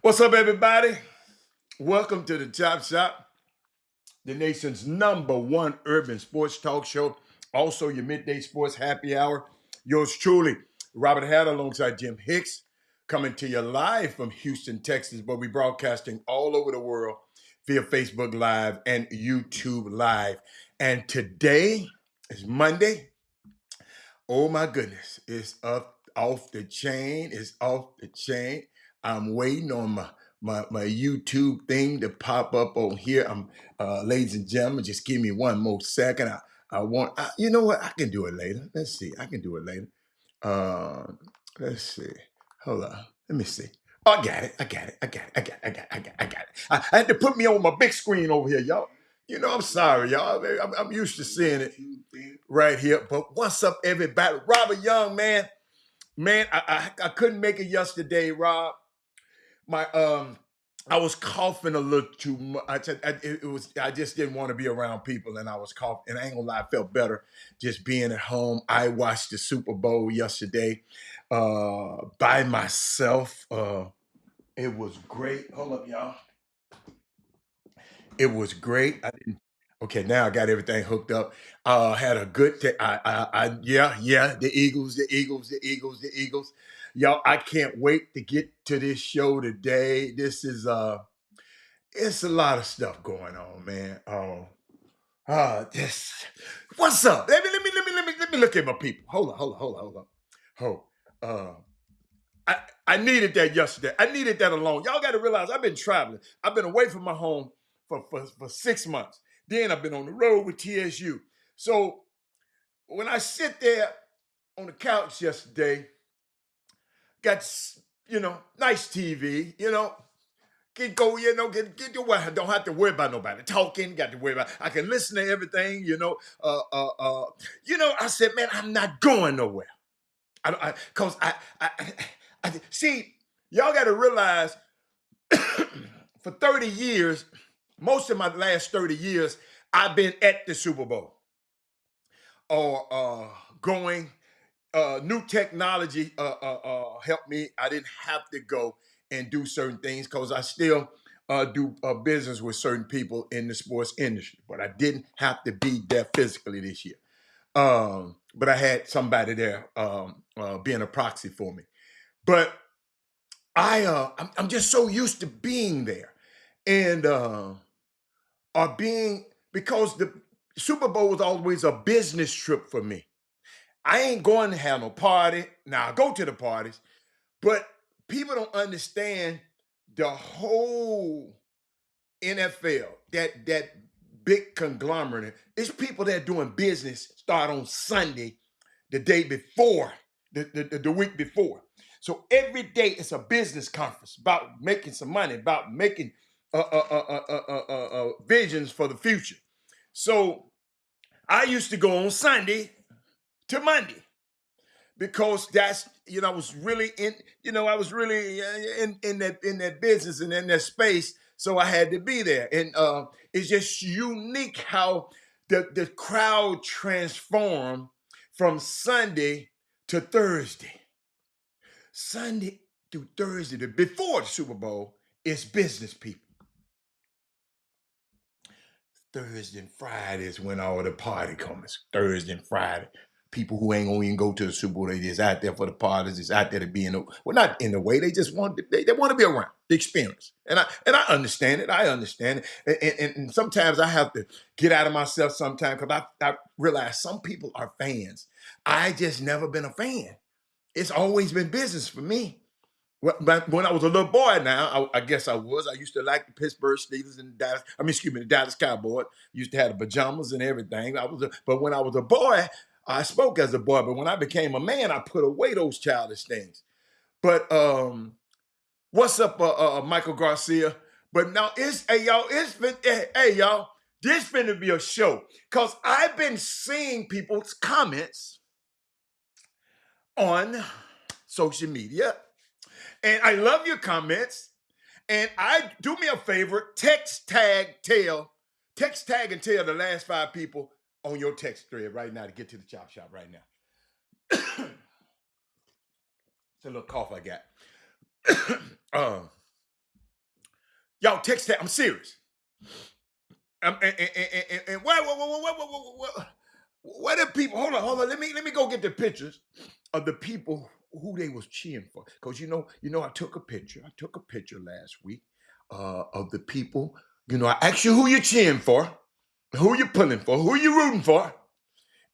What's up, everybody? Welcome to the Chop Shop, the nation's #1 urban sports talk show. Also, your midday sports happy hour. Yours truly, Robert Hatter, alongside Jim Hicks, coming to you live from Houston, Texas, but we broadcasting all over the world via Facebook Live and YouTube Live. And today is Monday. Oh my goodness, it's up off the chain. It's off the chain. I'm waiting on my YouTube thing to pop up on here. Ladies and gentlemen, just give me one more second. You know what? I can do it later. Let's see. I can do it later. Uh, let's see. Hold on. Let me see. Oh, I got it. I got it. I got it. I got it. I got it. I got it. I got it. I had to put me on my big screen over here, y'all. I'm sorry, y'all. I'm used to seeing it right here. But what's up, everybody? Robert Young, man. Man, I couldn't make it yesterday, Rob. My I was coughing a little too much. I just didn't want to be around people, and I was coughing. And I ain't gonna lie, I felt better just being at home. I watched the Super Bowl yesterday by myself. It was great. Hold up, y'all. It was great. I didn't. Okay, now I got everything hooked up. Had a good day. Yeah. The Eagles, the Eagles, the Eagles, the Eagles. Y'all, I can't wait to get to this show today. It's a lot of stuff going on, man. This. What's up? Let me look at my people. Hold. Uh, I needed that yesterday. I needed that alone. Y'all got to realize I've been traveling. I've been away from my home for 6 months. Then I've been on the road with TSU. So when I sit there on the couch yesterday, got nice TV, can go, get your way. Don't have to worry about nobody talking. Got to worry about. I can listen to everything, I said, man, I'm not going nowhere. Cause I see. Y'all got to realize, for 30 years, most of my last 30 years, I've been at the Super Bowl or going. New technology helped me. I didn't have to go and do certain things because I still do business with certain people in the sports industry, but I didn't have to be there physically this year. But I had somebody there being a proxy for me. But I'm just so used to being there, and or being because the Super Bowl was always a business trip for me. I ain't going to have no party. Now I go to the parties, but people don't understand the whole NFL, that big conglomerate. It's people that are doing business start on Sunday, the day before, the week before. So every day it's a business conference about making some money, about making visions for the future. So I used to go on Sunday to Monday because that's I was really in that business and in that space, so I had to be there. And it's just unique how the crowd transformed from Sunday to Thursday. Sunday through Thursday, before the Super Bowl, is business people. Thursday and Friday is when all the party comes. Thursday and Friday. People who ain't gonna even go to the Super Bowl, they just out there for the parties, just out there to be not in the way, they just they want to be around the experience. And I understand it. I understand it. And sometimes I have to get out of myself sometimes because I realize some people are fans. I just never been a fan. It's always been business for me. But when I was a little boy, now I guess I was. I used to like the Pittsburgh Steelers and Dallas. I mean, excuse me, the Dallas Cowboys. Used to have the pajamas and everything. But when I was a boy, I spoke as a boy. But when I became a man, I put away those childish things. But what's up, Michael Garcia? But now hey y'all, hey y'all, this finna be a show because I've been seeing people's comments on social media. And I love your comments. And I do me a favor, text tag and tell the last 5 people on your text thread right now to get to the Chop Shop right now. It's a little cough I got. Y'all text that. I'm serious. And what are people? Hold on. Let me go get the pictures of the people who they was cheering for. Because I took a picture. I took a picture last week of the people. I asked you who you're cheering for, who you pulling for, who you rooting for,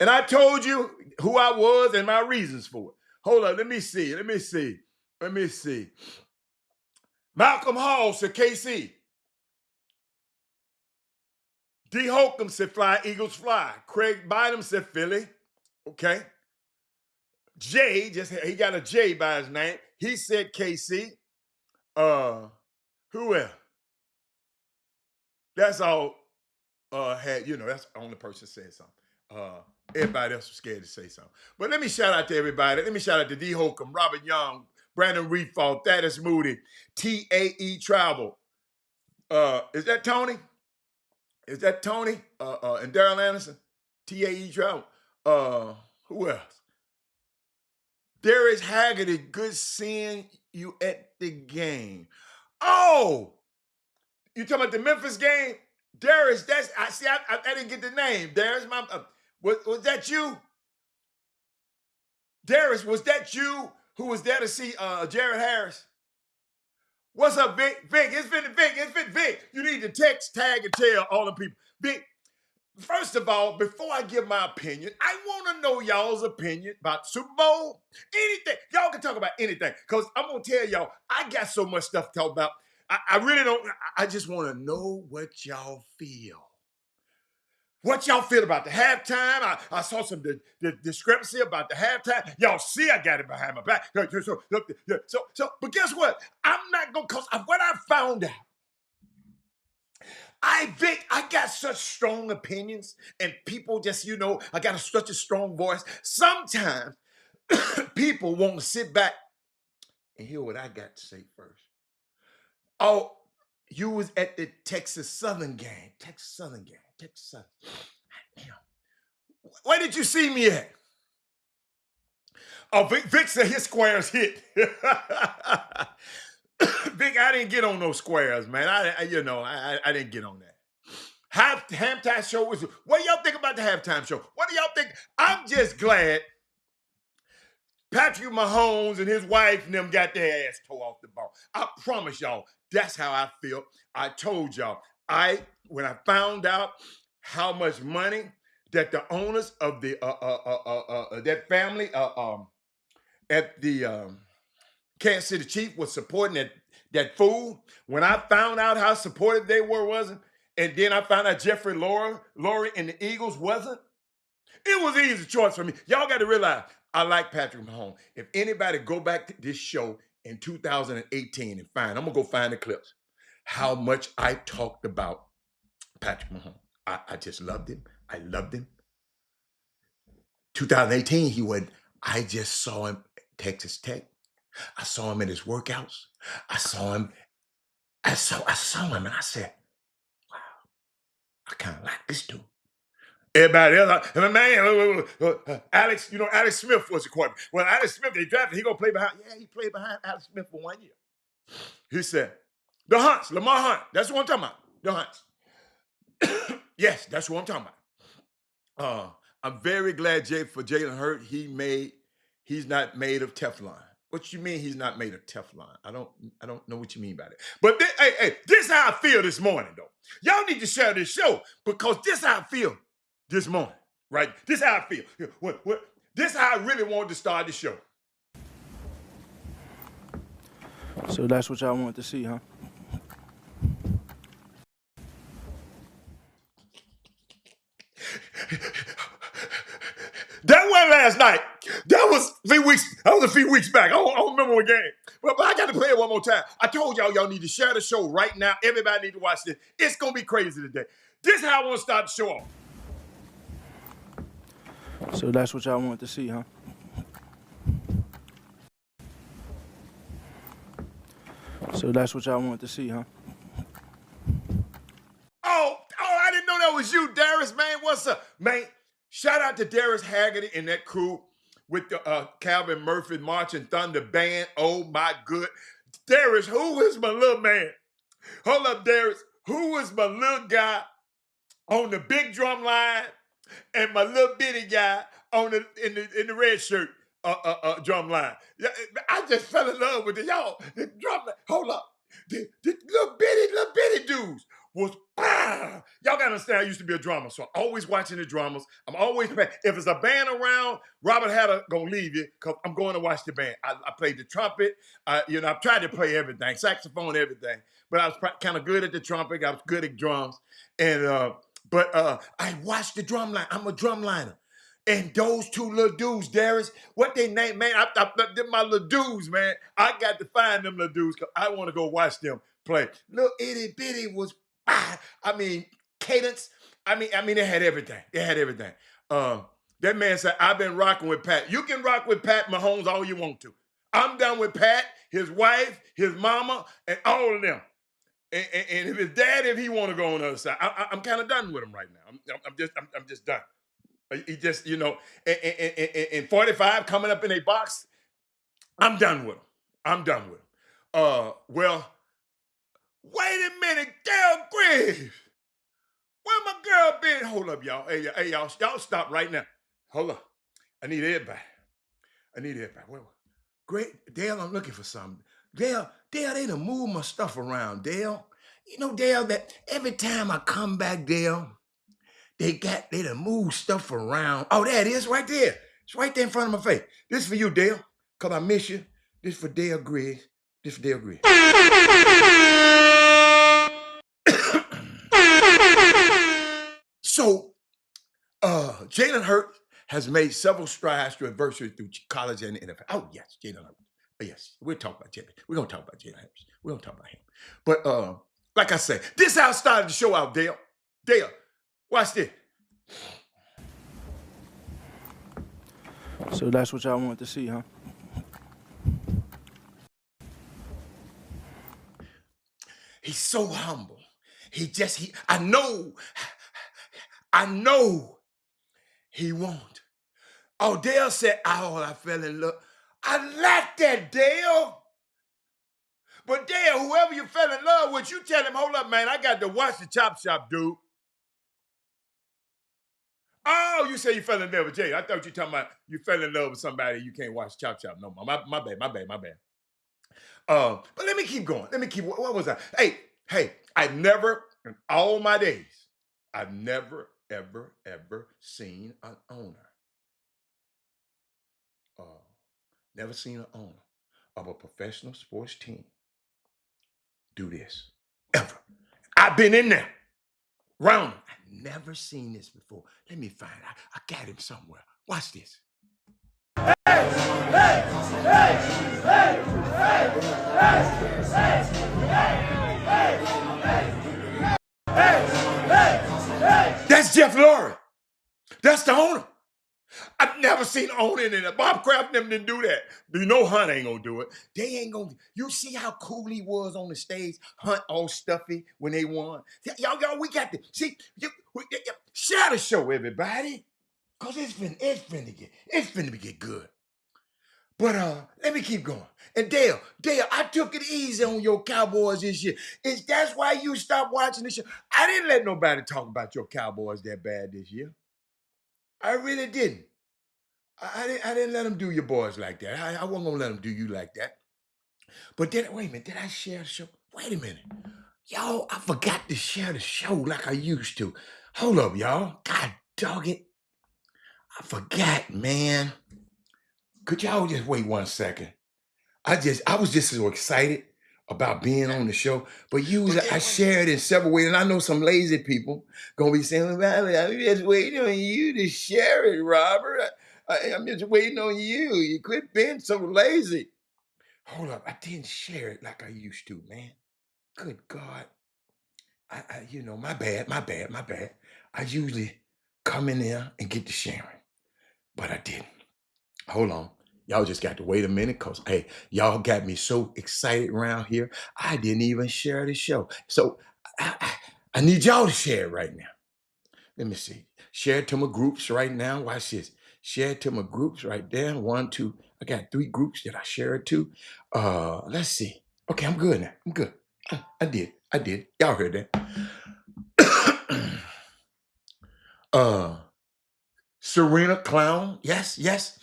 and I told you who I was and my reasons for it. Hold on. Let me see. Malcolm Hall said KC. D. Holcomb said fly, Eagles fly. Craig Bynum said Philly. Okay. Jay, he got a J by his name. He said KC. Who else? That's all that's the only person said something. Everybody else was scared to say something. But let me shout out to everybody. Let me shout out to D. Holcomb, Robert Young, Brandon Reefall, Thaddeus Moody, TAE Travel. Is that Tony? And Daryl Anderson? TAE Travel. Who else? Darius Haggerty, good seeing you at the game. Oh, you talking about the Memphis game? Darius, I didn't get the name. Darius, was that you? Darius, was that you who was there to see Jared Harris? What's up, Vic? Vic. You need to text, tag, and tell all the people. Vic, first of all, before I give my opinion, I want to know y'all's opinion about Super Bowl. Anything. Y'all can talk about anything. Because I'm going to tell y'all, I got so much stuff to talk about. I really don't. I just want to know what y'all feel. What y'all feel about the halftime? I saw some discrepancy about the halftime. Y'all see I got it behind my back. So, but guess what? I'm not going to, because of what I found out. I got such strong opinions, and people just, I got such a strong voice. Sometimes people want to sit back and hear what I got to say first. Oh, you was at the Texas Southern game. Damn. Where did you see me at? Oh, Vic said his squares hit. Vic, I didn't get on those squares, man. I didn't get on that. Halftime show was. What do y'all think about the halftime show? What do y'all think? I'm just glad Patrick Mahomes and his wife and them got their ass tore off the ball. I promise y'all, that's how I feel. I told y'all, when I found out how much money that the owners of the that family at the Kansas City Chiefs was supporting that fool. When I found out how supportive they wasn't, and then I found out Jeffrey Lurie and the Eagles wasn't, it was an easy choice for me. Y'all got to realize, I like Patrick Mahomes. If anybody go back to this show in 2018 and I'm going to go find the clips, how much I talked about Patrick Mahomes. I just loved him. I loved him. 2018, I just saw him at Texas Tech. I saw him in his workouts. I saw him and I said, wow, I kind of like this dude. Everybody else, Alex, Alex Smith was the quarterback. Well, Alex Smith, they drafted, he gonna play behind. Yeah, he played behind Alex Smith for 1 year. He said, the Hunts, Lamar Hunt. That's what I'm talking about. The Hunts. Yes, that's what I'm talking about. I'm very glad for Jalen Hurts. He's not made of Teflon. What you mean he's not made of Teflon? I don't know what you mean by that. But this is how I feel this morning, though. Y'all need to share this show because this is how I feel this morning, right? This is how I feel. This is how I really wanted to start the show. So that's what y'all wanted to see, huh? That wasn't last night. That was a few weeks back. I don't remember what game. But I got to play it one more time. I told y'all need to share the show right now. Everybody need to watch this. It's going to be crazy today. This is how I want to start the show off. So that's what y'all wanted to see, huh? So that's what y'all wanted to see, huh? Oh, I didn't know that was you, Darius, man. What's up, man? Shout out to Darius Haggerty and that crew with the Calvin Murphy Marching Thunder Band. Oh, my good. Darius, who is my little man? Hold up, Darius. Who was my little guy on the big drum line and my little bitty guy on the red shirt drum line? Yeah, I just fell in love with the drum line. Hold up. The little bitty dudes was y'all gotta understand I used to be a drummer, so I'm always watching the drummers. I'm always paying. If it's a band around, Robert Hatter gonna leave you because I'm going to watch the band. I played the trumpet. I've tried to play everything, saxophone, everything. But I was kind of good at the trumpet. I was good at drums, and but I watched the drum line. I'm a drum liner. And those two little dudes, Darius, what they name, man, they're my little dudes, man. I got to find them little dudes because I want to go watch them play. Little itty bitty was, I mean, cadence. I mean, they had everything. They had everything. That man said, I've been rocking with Pat. You can rock with Pat Mahomes all you want to. I'm done with Pat, his wife, his mama, and all of them. And if his dad, if he want to go on the other side, I'm kind of done with him right now. I'm just done. He just, in 45 coming up in a box, I'm done with him. I'm done with him. Well, wait a minute, Gail Graves. Where my girl been? Hold up, y'all. Hey, y'all stop right now. Hold up. I need everybody. Well, great. Dale, I'm looking for something. Dale, they done moved my stuff around, Dale. You know, Dale, that every time I come back, Dale, they done moved stuff around. Oh, there it is, right there. It's right there in front of my face. This is for you, Dale, because I miss you. This for Dale Griggs. This for Dale Griggs. So, Jalen Hurts has made several strides to adversity through college and the NFL. Oh, yes, Jalen Hurts. Yes, we'll talk about Jalen. We're going to talk about Jalen Hurts. We're going to talk about him. But like I said, this how I started the show out, Dale. Dale, watch this. So that's what y'all want to see, huh? He's so humble. I know he won't. Oh, Dale said, oh, I fell in love. I like that, Dale. But Dale, whoever you fell in love with, you tell him, hold up, man, I got to watch the Chop Shop, dude. Oh, you say you fell in love with Jay. I thought you talking about you fell in love with somebody you can't watch Chop Shop no more. My bad. But let me keep going. What was I? Hey, I never, in all my days, I've never, ever seen an owner. Never seen an owner of a professional sports team do this. Ever. I've been in there. Round. I've never seen this before. Let me find out. I got him somewhere. Watch this. That's Jeff Lurie. That's the owner. I've never seen owner in it. Bob Kraft them didn't do that. You know Hunt ain't gonna do it. They ain't gonna. You see how cool he was on the stage? Hunt all stuffy when they won. Y'all, we got to see. Share the show, everybody, cause it's finna get good. But let me keep going. And Dale, I took it easy on your Cowboys this year. That's why you stopped watching the show. I didn't let nobody talk about your Cowboys that bad this year. I really didn't. I didn't let them do your boys like that. I wasn't gonna let them do you like that. But then, wait a minute, did I share the show? Wait a minute. Y'all, I forgot to share the show like I used to. Hold up, y'all. God dog it. I forgot, man. Could y'all just wait 1 second? I was just so excited about being on the show. But I shared in several ways, and I know some lazy people gonna be saying, well, I'm just waiting on you to share it, Robert. I'm just waiting on you. You quit being so lazy. Hold up, I didn't share it like I used to, man. Good God. My bad. I usually come in there and get the sharing, but I didn't. Hold on. Y'all just got to wait a minute because, hey, y'all got me so excited around here. I didn't even share the show. So I need y'all to share it right now. Let me see. Share it to my groups right now. Watch this. Share it to my groups right there. 1, 2. I got 3 groups that I share it to. Let's see. Okay, I'm good now. I'm good. I did. I did. Y'all heard that. uh, Serena Clown. Yes, yes.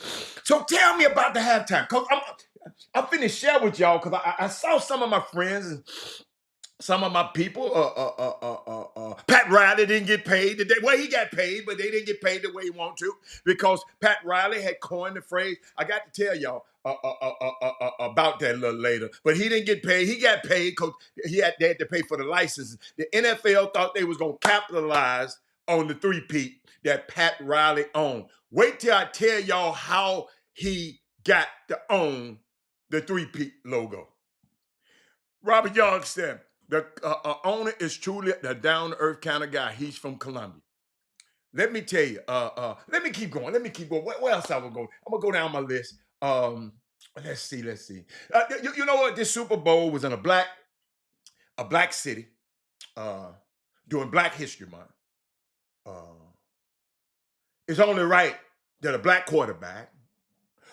So tell me about the halftime. Cause I'm finna share with y'all because I saw some of my friends and some of my people. Pat Riley didn't get paid. Well, he got paid, but they didn't get paid the way he wanted to because Pat Riley had coined the phrase. I got to tell y'all about that a little later, but he didn't get paid. He got paid because they had to pay for the licenses. The NFL thought they was gonna capitalize on the three-peat that Pat Riley owned. Wait till I tell y'all how he got to own the three-peat logo. Robert Youngster, the owner, is truly the down-to-earth kind of guy. He's from Colombia. Let me tell you. Let me keep going. Let me keep going. Where else I will go? I'm gonna go down my list. Let's see. You know what? This Super Bowl was in a black city during Black History Month. It's only right that a black quarterback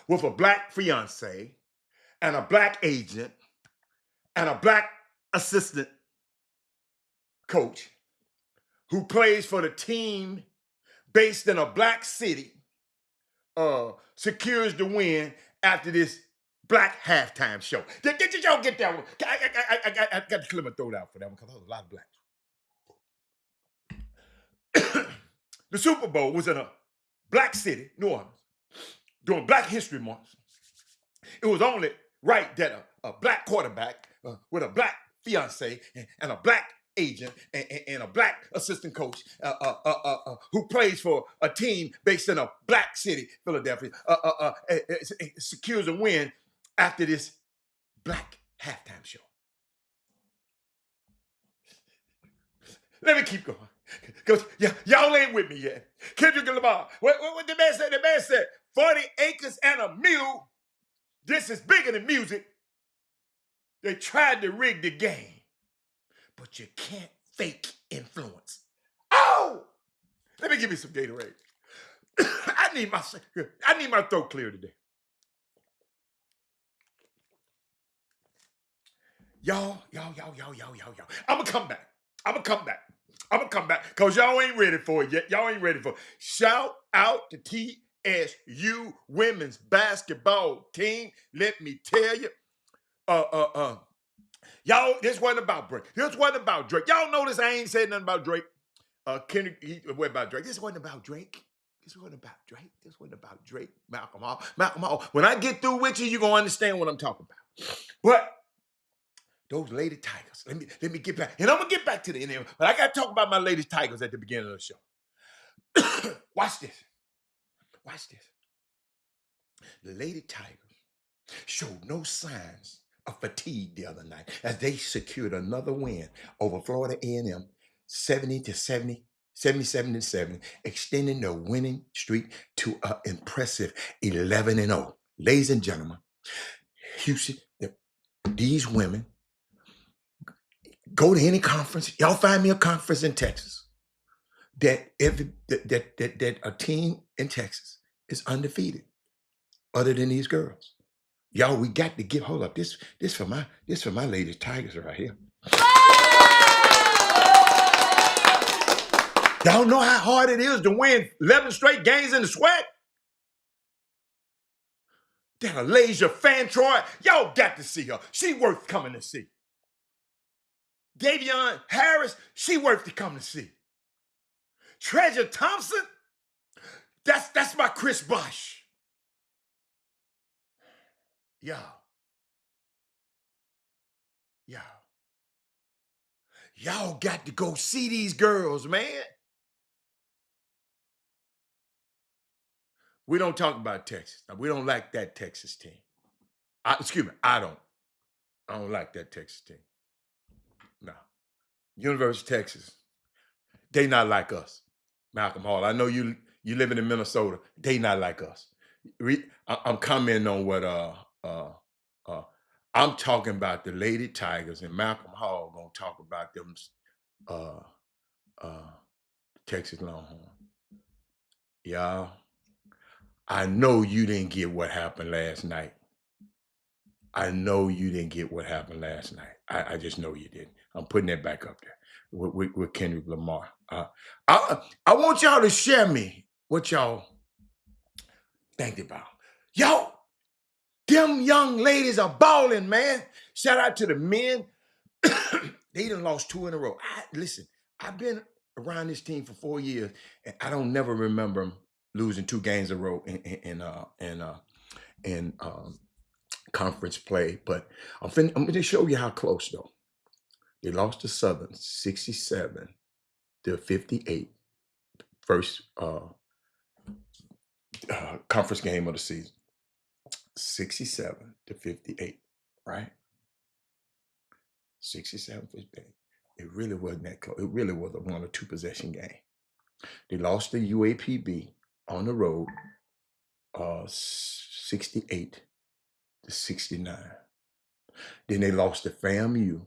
with a black fiance and a black agent and a black assistant coach who plays for the team based in a black city secures the win after this black halftime show. Did y'all get that one? I got to clear my throat out for that one because there was a lot of blacks. The Super Bowl was in a black city, New Orleans, during Black History Month. It was only right that a black quarterback with a black fiance and a black agent and a black assistant coach who plays for a team based in a black city, Philadelphia, secures a win after this black halftime show. Let me keep going. Because y'all ain't with me yet. Kendrick Lamar, what the man said? The man said, 40 acres and a mule. This is bigger than music. They tried to rig the game, but you can't fake influence. Oh! Let me give you some Gatorade. I need my throat clear today. Y'all. I'm gonna come back. Because y'all ain't ready for it yet. Y'all ain't ready for it. Shout out to TSU women's basketball team. Let me tell you. Y'all, this wasn't about Drake. Y'all notice I ain't said nothing about Drake. What about Drake? This wasn't about Drake. Malcolm Hall. When I get through with you, you're gonna understand what I'm talking about. But those Lady Tigers, let me get back. And I'm gonna get back to the NFL, but I gotta talk about my Lady Tigers at the beginning of the show. Watch this. The Lady Tigers showed no signs of fatigue the other night as they secured another win over Florida A&M, 77-70, extending their winning streak to an impressive 11-0. Ladies and gentlemen, Houston, these women go to any conference. Y'all find me a conference in Texas that a team in Texas is undefeated, other than these girls. Y'all, we got to give. Hold up, this for my Lady Tigers right here. Y'all know how hard it is to win 11 straight games in the sweat? That Alasia Fantroy, y'all got to see her. She worth coming to see. Davion Harris, she worth to come to see. Treasure Thompson, that's my Chris Bosh. Y'all got to go see these girls, man. We don't talk about Texas. We don't like that Texas team. I don't like that Texas team. No. University of Texas, they not like us. Malcolm Hall, I know you living in Minnesota. They not like us. I'm commenting on what I'm talking about the Lady Tigers, and Malcolm Hall gonna talk about them Texas Longhorn. Y'all, I know you didn't get what happened last night. I know you didn't get what happened last night. I just know you didn't. I'm putting that back up there with Kendrick Lamar. I want y'all to share me what y'all think about. Yo, them young ladies are balling, man. Shout out to the men. They done lost 2 in a row. Listen, I've been around this team for 4 years, and I don't never remember them losing 2 games in a row in conference play. But I'm going to show you how close though. They lost to Southern 67 to 58, first conference game of the season. 67 to 58, right? 67 58. It really wasn't that close. It really was a 1 or 2 possession game. They lost to UAPB on the road, 68 to 69. Then they lost to FAMU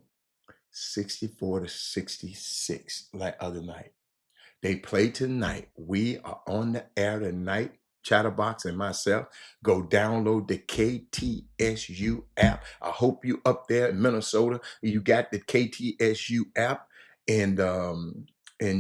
64 to 66 like other night. They play tonight. We are on the air tonight. Chatterbox and myself, go download the KTSU app. I hope you up there in Minnesota, you got the KTSU app, and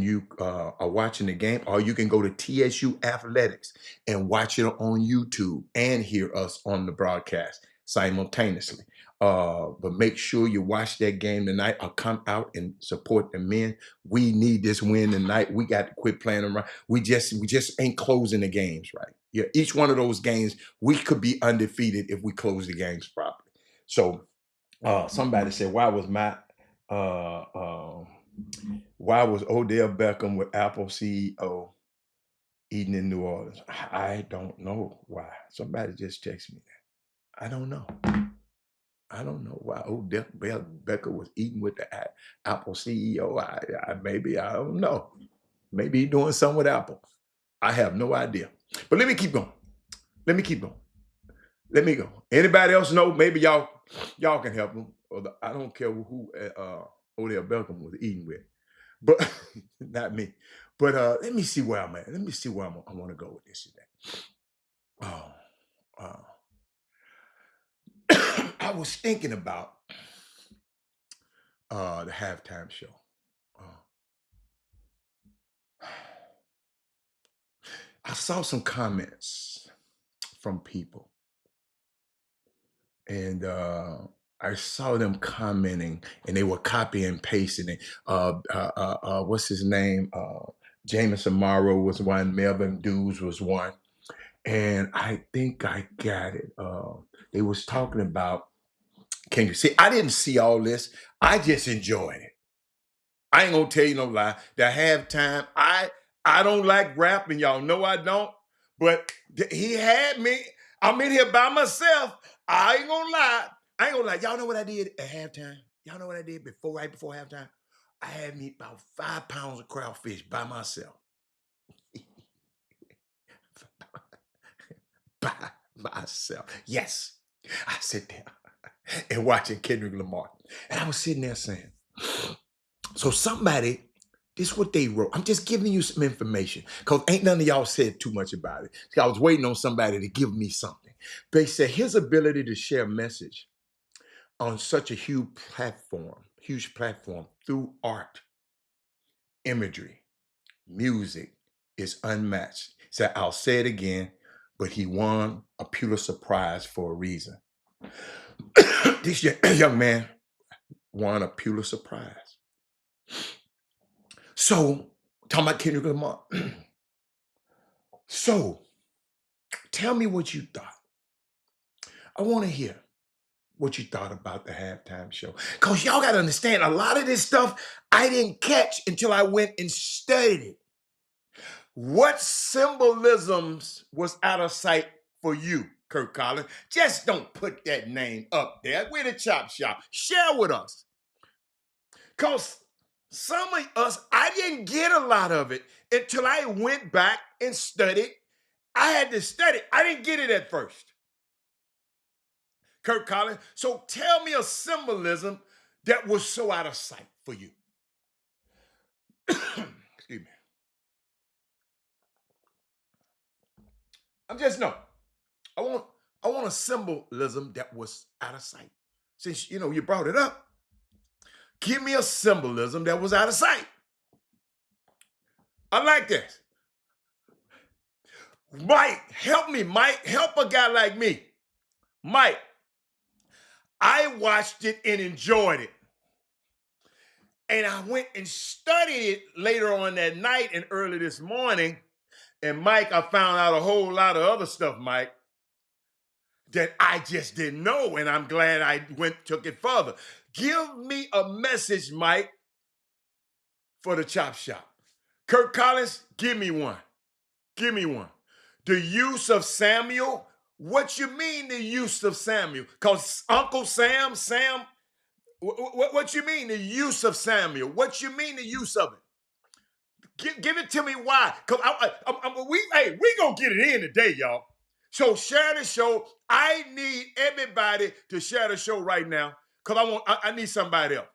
you are watching the game, or you can go to TSU Athletics and watch it on YouTube and hear us on the broadcast simultaneously. But make sure you watch that game tonight, or come out and support the men. We need this win tonight. We got to quit playing around. We just ain't closing the games right. Yeah, each one of those games, we could be undefeated if we close the games properly. So somebody said, uh, uh, why was Odell Beckham with Apple CEO eating in New Orleans? I don't know why. Somebody just texted me that. I don't know. I don't know why Odell Beckham was eating with the Apple CEO. Maybe, I don't know. Maybe he's doing something with Apple. I have no idea. But let me keep going. Let me keep going. Let me go. Anybody else know? Maybe y'all can help them. I don't care who Odell Beckham was eating with, but not me. But let me see where I'm at. Let me see where I want to go with this today. Oh, I was thinking about the halftime show. I saw some comments from people, and I saw them commenting, and they were copy and pasting it. What's his name? Jameson Morrow was one. Melvin Dews was one, and I think I got it. They was talking about. Can you see? I didn't see all this. I just enjoyed it. I ain't gonna tell you no lie. The halftime, I don't like rap, and y'all know I don't. But he had me. I'm in here by myself. I ain't gonna lie. I ain't gonna lie. Y'all know what I did at halftime? Y'all know what I did right before halftime? I had me about 5 pounds of crawfish by myself. By myself. Yes. I sit there and watching Kendrick Lamar. And I was sitting there saying, so somebody, this is what they wrote. I'm just giving you some information because ain't none of y'all said too much about it. I was waiting on somebody to give me something. They said his ability to share message on such a huge platform through art, imagery, music is unmatched. So I'll say it again, but he won a Pulitzer Prize for a reason. This young man won a Pulitzer Prize. So, talking about Kendrick Lamar. So, tell me what you thought. I want to hear what you thought about the halftime show. Because y'all got to understand, a lot of this stuff I didn't catch until I went and studied it. What symbolisms was out of sight for you, Kirk Collins? Just don't put that name up there. We're the Chop Shop. Share with us. Because some of us, I didn't get a lot of it until I went back and studied. I had to study. I didn't get it at first. Kirk Collins. So tell me a symbolism that was so out of sight for you. Excuse me. I'm just no. I want I want a symbolism that was out of sight. Since you brought it up, give me a symbolism that was out of sight. I like this. Mike, help me. Mike, help a guy like me. Mike, I watched it and enjoyed it. And I went and studied it later on that night and early this morning. And Mike, I found out a whole lot of other stuff, Mike, that I just didn't know. And I'm glad I took it further. Give me a message, Mike, for the Chop Shop. Kirk Collins, give me one. Give me one. The use of Samuel. What you mean the use of Samuel? Because Uncle Sam, what you mean the use of Samuel? What you mean the use of it? Give it to me why? Because we gonna get it in today, y'all. So share the show. I need everybody to share the show right now because I need somebody else.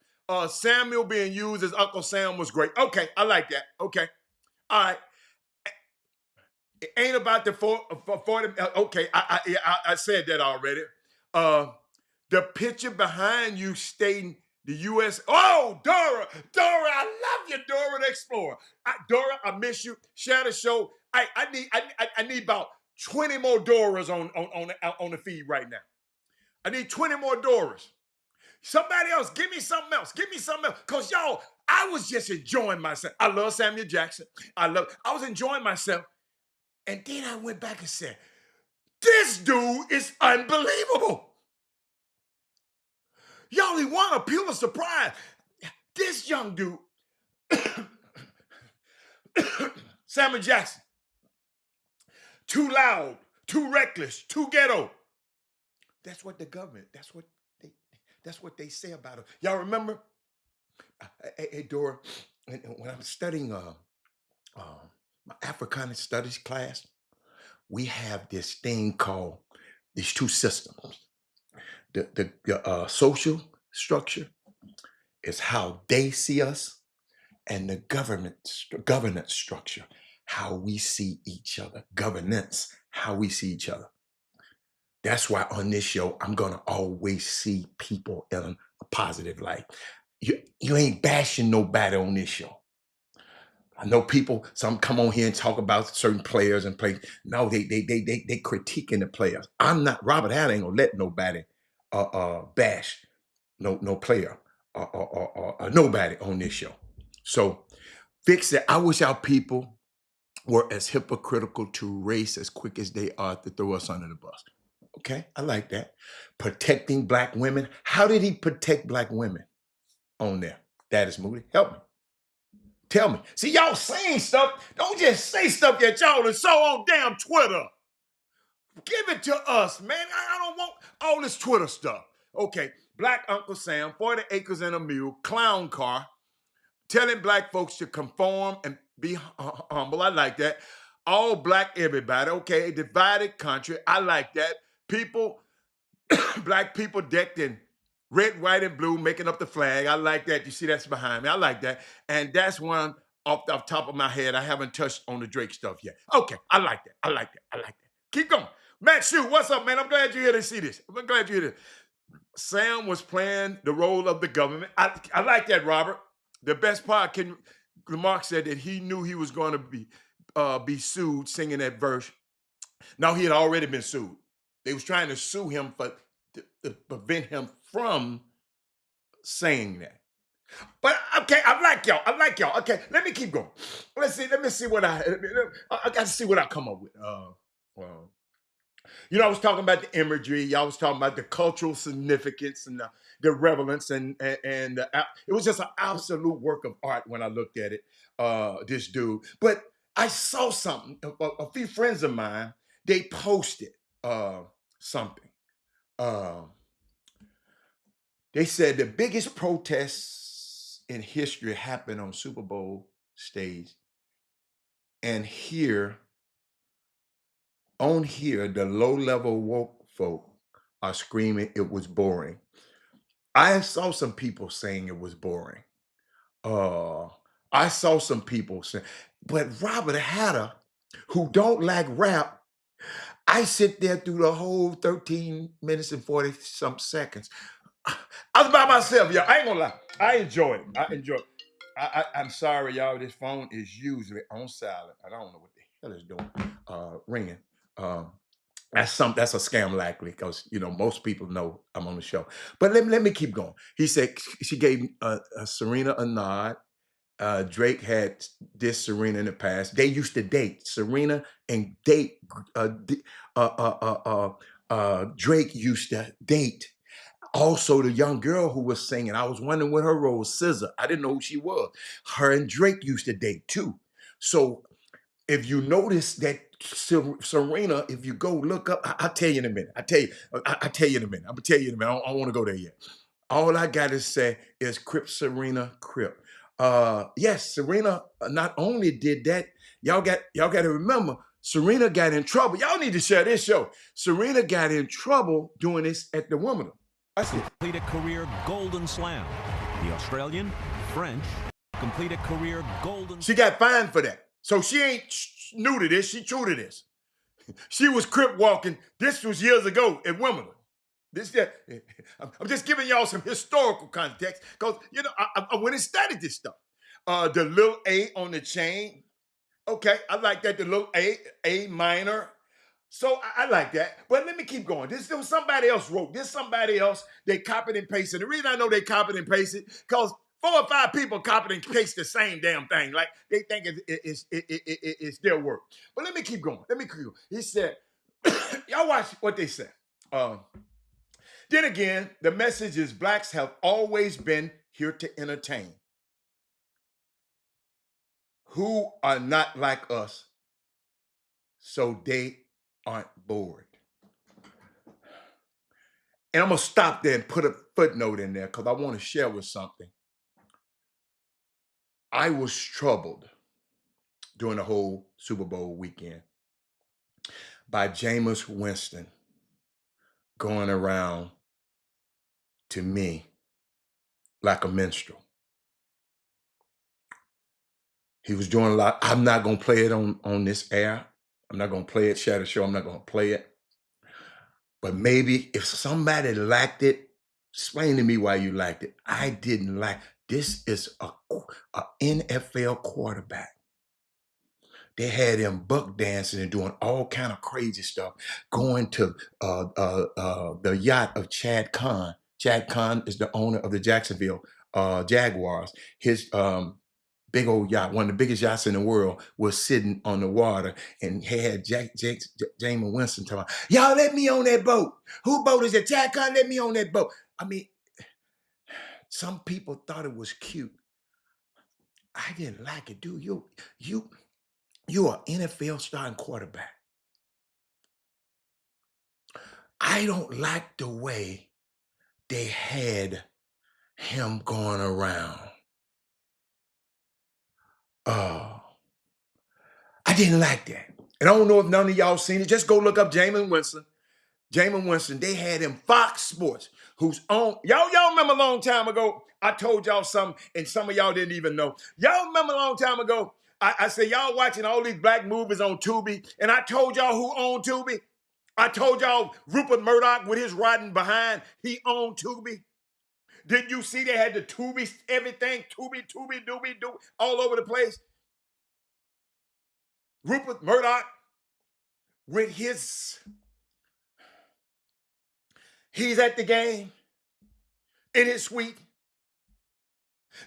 Samuel being used as Uncle Sam was great. Okay, I like that. Okay, all right. It ain't about the 40. Okay, I said that already. The picture behind you stating the U.S. Oh, Dora, I love you, Dora the Explorer. Dora, I miss you. Share the show. I need about 20 more Doras on the feed right now. I need 20 more Doras. Somebody else, give me something else. Give me something else. Because y'all, I was just enjoying myself. I love Samuel Jackson. I was enjoying myself. And then I went back and said, this dude is unbelievable. Y'all, he won a Pulitzer Prize. This young dude, Samuel Jackson, too loud, too reckless, too ghetto. That's what the government, that's what they say about him. Y'all remember? Hey, Dora, when I'm studying my Africana Studies class, we have this thing called these two systems. The social structure is how they see us, and the governance structure, how we see each other. Governance, how we see each other. That's why on this show, I'm gonna always see people in a positive light. You ain't bashing nobody on this show. I know people, some come on here and talk about certain players and play. No, they critiquing the players. I'm not, Robert Howard ain't gonna let nobody bash no player or nobody on this show. So fix it. I wish our people were as hypocritical to race as quick as they are to throw us under the bus. Okay, I like that. Protecting black women. How did he protect black women on there? That is Moody. Help me. Tell me. See, y'all saying stuff. Don't just say stuff that y'all are so on damn Twitter. Give it to us, man. I don't want all this Twitter stuff. Okay, Black Uncle Sam, 40 acres and a mule, clown car, telling black folks to conform and be humble. I like that. All black everybody. Okay, divided country. I like that. People, black people decked in red, white, and blue, making up the flag. I like that. You see that's behind me. I like that. And that's one off the top of my head. I haven't touched on the Drake stuff yet. Okay, I like that. I like that. I like that. Keep going. Matt Shue, what's up, man? I'm glad you're here to see this. I'm glad you're here. Sam was playing the role of the government. I like that, Robert. The best part, Mark said that he knew he was going to be sued singing that verse. Now, he had already been sued. They was trying to sue him to prevent him from saying that. But okay, I like y'all. I like y'all. Okay, let me keep going. Let me see what I got to see what I come up with. I was talking about the imagery. Y'all was talking about the cultural significance and the relevance, and it was just an absolute work of art when I looked at it. This dude, but I saw something. A few friends of mine, they posted something. They said the biggest protests in history happened on Super Bowl stage, and here, the low-level woke folk are screaming it was boring. I saw some people saying it was boring. I saw some people saying, but Robert Hatter, who don't like rap, I sit there through the whole 13 minutes and 40 some seconds. I was by myself, y'all. I ain't gonna lie. I enjoy it. I enjoy it. I'm sorry, y'all. This phone is usually on silent. I don't know what the hell it's doing. Ringing. Um, that's a scam likely because most people know I'm on the show. But let me keep going. He said she gave Serena a nod. Drake had dissed Serena in the past. They used to date. Serena and Drake used to date. Also, the young girl who was singing, I was wondering what her role was, SZA. I didn't know who she was. Her and Drake used to date too. So if you notice that Serena, if you go look up, I'll tell you in a minute. I'll tell you in a minute. I'm gonna tell you in a minute. I don't want to go there yet. All I gotta say is Crip Serena Crip. Yes, Serena not only did that, y'all gotta remember, Serena got in trouble. Y'all need to share this show. Serena got in trouble doing this at the Wimbledon. Complete a career Golden Slam. The Australian, French, complete a career Golden. She got fined for that. So she ain't new to this. She true to this. She was crip walking. This was years ago at Wimbledon. I'm just giving y'all some historical context because I went and studied this stuff. The little A on the chain. Okay, I like that. The little A minor. So I like that. But let me keep going. This was somebody else wrote. This somebody else, they copied and pasted. The reason I know they copied and pasted, because 4 or 5 people copied and pasted the same damn thing. Like they think it's their work. But let me keep going. He said, y'all watch what they said. Then again, the message is blacks have always been here to entertain. Who are not like us, so they aren't bored. And I'm going to stop there and put a footnote in there because I want to share with something. I was troubled during the whole Super Bowl weekend by Jameis Winston going around to me like a minstrel. He was doing a lot. I'm not going to play it on this air. I'm not going to play it, share the show. I'm not going to play it. But maybe if somebody liked it, explain to me why you liked it. I didn't like. This is a NFL quarterback. They had him buck dancing and doing all kind of crazy stuff, going to the yacht of Chad Khan. Chad Khan is the owner of the Jacksonville Jaguars. His big old yacht, one of the biggest yachts in the world, was sitting on the water, and he had Jameis Winston talking, y'all let me on that boat. Who boat is it? Chad Khan, let me on that boat. I mean, some people thought it was cute. I didn't like it, dude. You are NFL starting quarterback. I don't like the way they had him going around. I didn't like that. And I don't know if none of y'all seen it. Just go look up Jameis Winston. Jameis Winston, they had him Fox Sports, who's on. Y'all remember a long time ago, I told y'all something, and some of y'all didn't even know. Y'all remember a long time ago, I said, y'all watching all these black movies on Tubi, and I told y'all who owned Tubi? I told y'all Rupert Murdoch with his riding behind, he owned Tubi. Didn't you see they had the Tubi, everything, Tubi, Doobie, all over the place? Rupert Murdoch with he's at the game in his suite.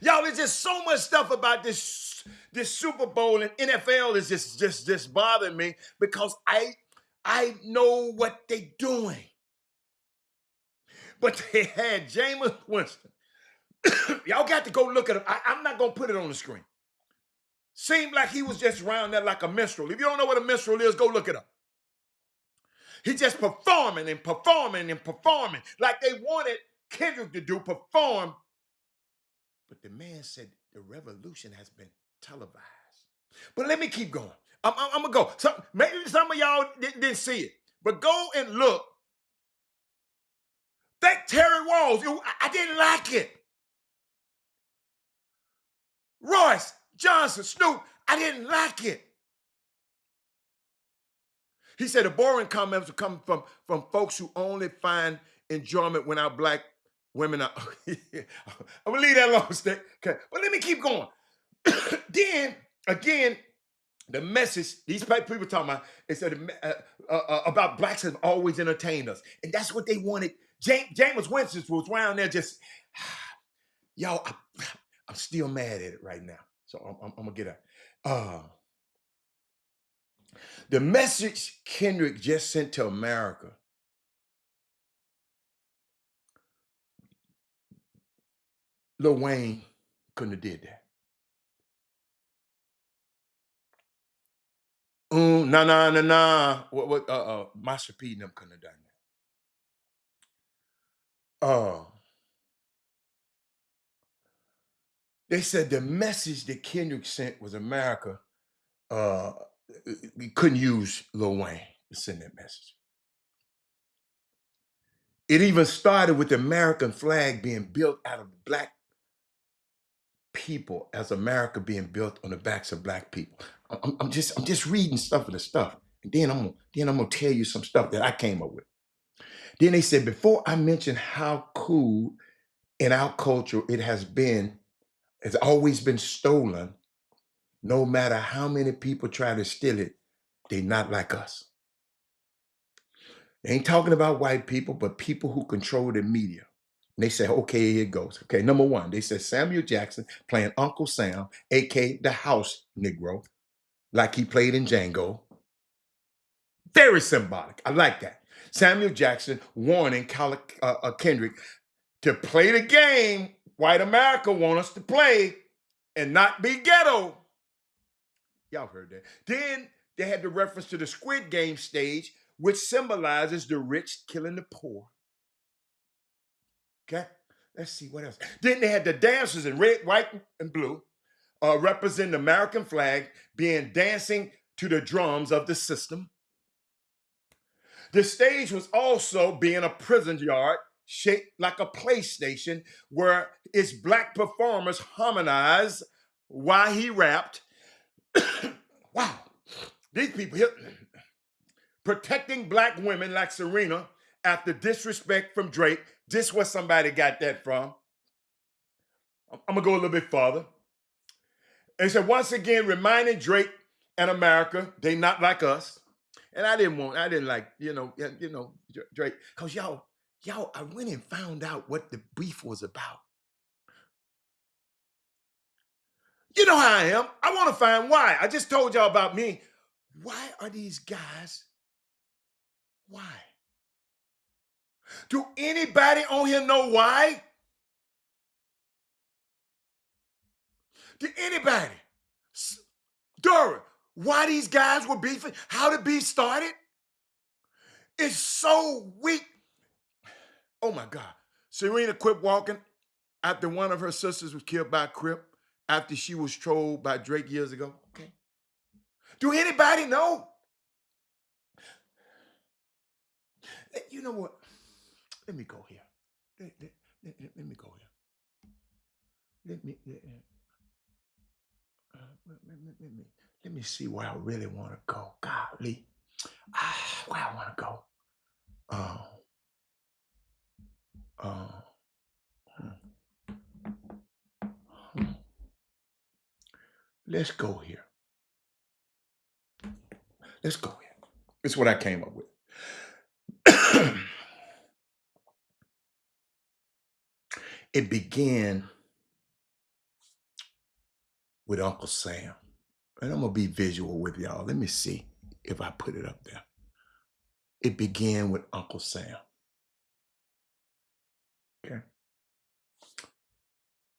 Y'all, there's just so much stuff about this Super Bowl and NFL is just bothering me because I know what they're doing. But they had Jameis Winston. Y'all got to go look at him. I'm not going to put it on the screen. Seemed like he was just around there like a minstrel. If you don't know what a minstrel is, go look it up. He's just performing and performing and performing like they wanted Kendrick to do, perform. But the man said the revolution has been televised. But let me keep going. I'm going to go. Maybe some of y'all didn't see it. But go and look. That Terry Walls, I didn't like it. Royce, Johnson, Snoop, I didn't like it. He said the boring comments are coming from folks who only find enjoyment when our black women are. I'm gonna leave that alone, Stick. Okay, but let me keep going. Then again, the message these people talking about is that about blacks have always entertained us, and that's what they wanted. James Winston was around there just, yo, I'm still mad at it right now. So I'm gonna get out. The message Kendrick just sent to America, Lil Wayne couldn't have did that. Nah, nah, nah, nah. Master P and them couldn't have done that. They said the message that Kendrick sent was America. Uh, we couldn't use Lil Wayne to send that message. It even started with the American flag being built out of black people, as America being built on the backs of black people. I'm just reading stuff of the stuff, and then I'm gonna tell you some stuff that I came up with. Then they said, before I mention how cool in our culture it has always been stolen, no matter how many people try to steal it, they not like us. They ain't talking about white people, but people who control the media. And they say, okay, here it goes. Okay, number one, they said Samuel Jackson playing Uncle Sam, aka the house Negro, like he played in Django. Very symbolic. I like that. Samuel Jackson warning Kendrick to play the game white America want us to play and not be ghetto. Y'all heard that. Then they had the reference to the Squid Game stage, which symbolizes the rich killing the poor. Okay, let's see what else. Then they had the dancers in red, white, and blue, representing the American flag, being dancing to the drums of the system. The stage was also being a prison yard shaped like a PlayStation where its black performers harmonized while he rapped. Wow, these people here protecting black women like Serena after disrespect from Drake. This where somebody got that from. I'm gonna go a little bit farther. They said once again reminding Drake and America they not like us. And I didn't like, Drake, because I went and found out what the beef was about. You know how I am. I want to find why. I just told y'all about me. Why are these guys? Why? Do anybody on here know why? Did anybody? Dora, why these guys were beefing? How the beef started? It's so weak. Oh my God. Serena quit walking after one of her sisters was killed by a Crip after she was trolled by Drake years ago. Okay. Do anybody know? You know what? Let me go here. Let me go here. Let me see where I really want to go. Golly. Where I want to go. Let's go here. Let's go here. This is what I came up with. It began with Uncle Sam. And I'm going to be visual with y'all. Let me see if I put it up there. It began with Uncle Sam. Okay.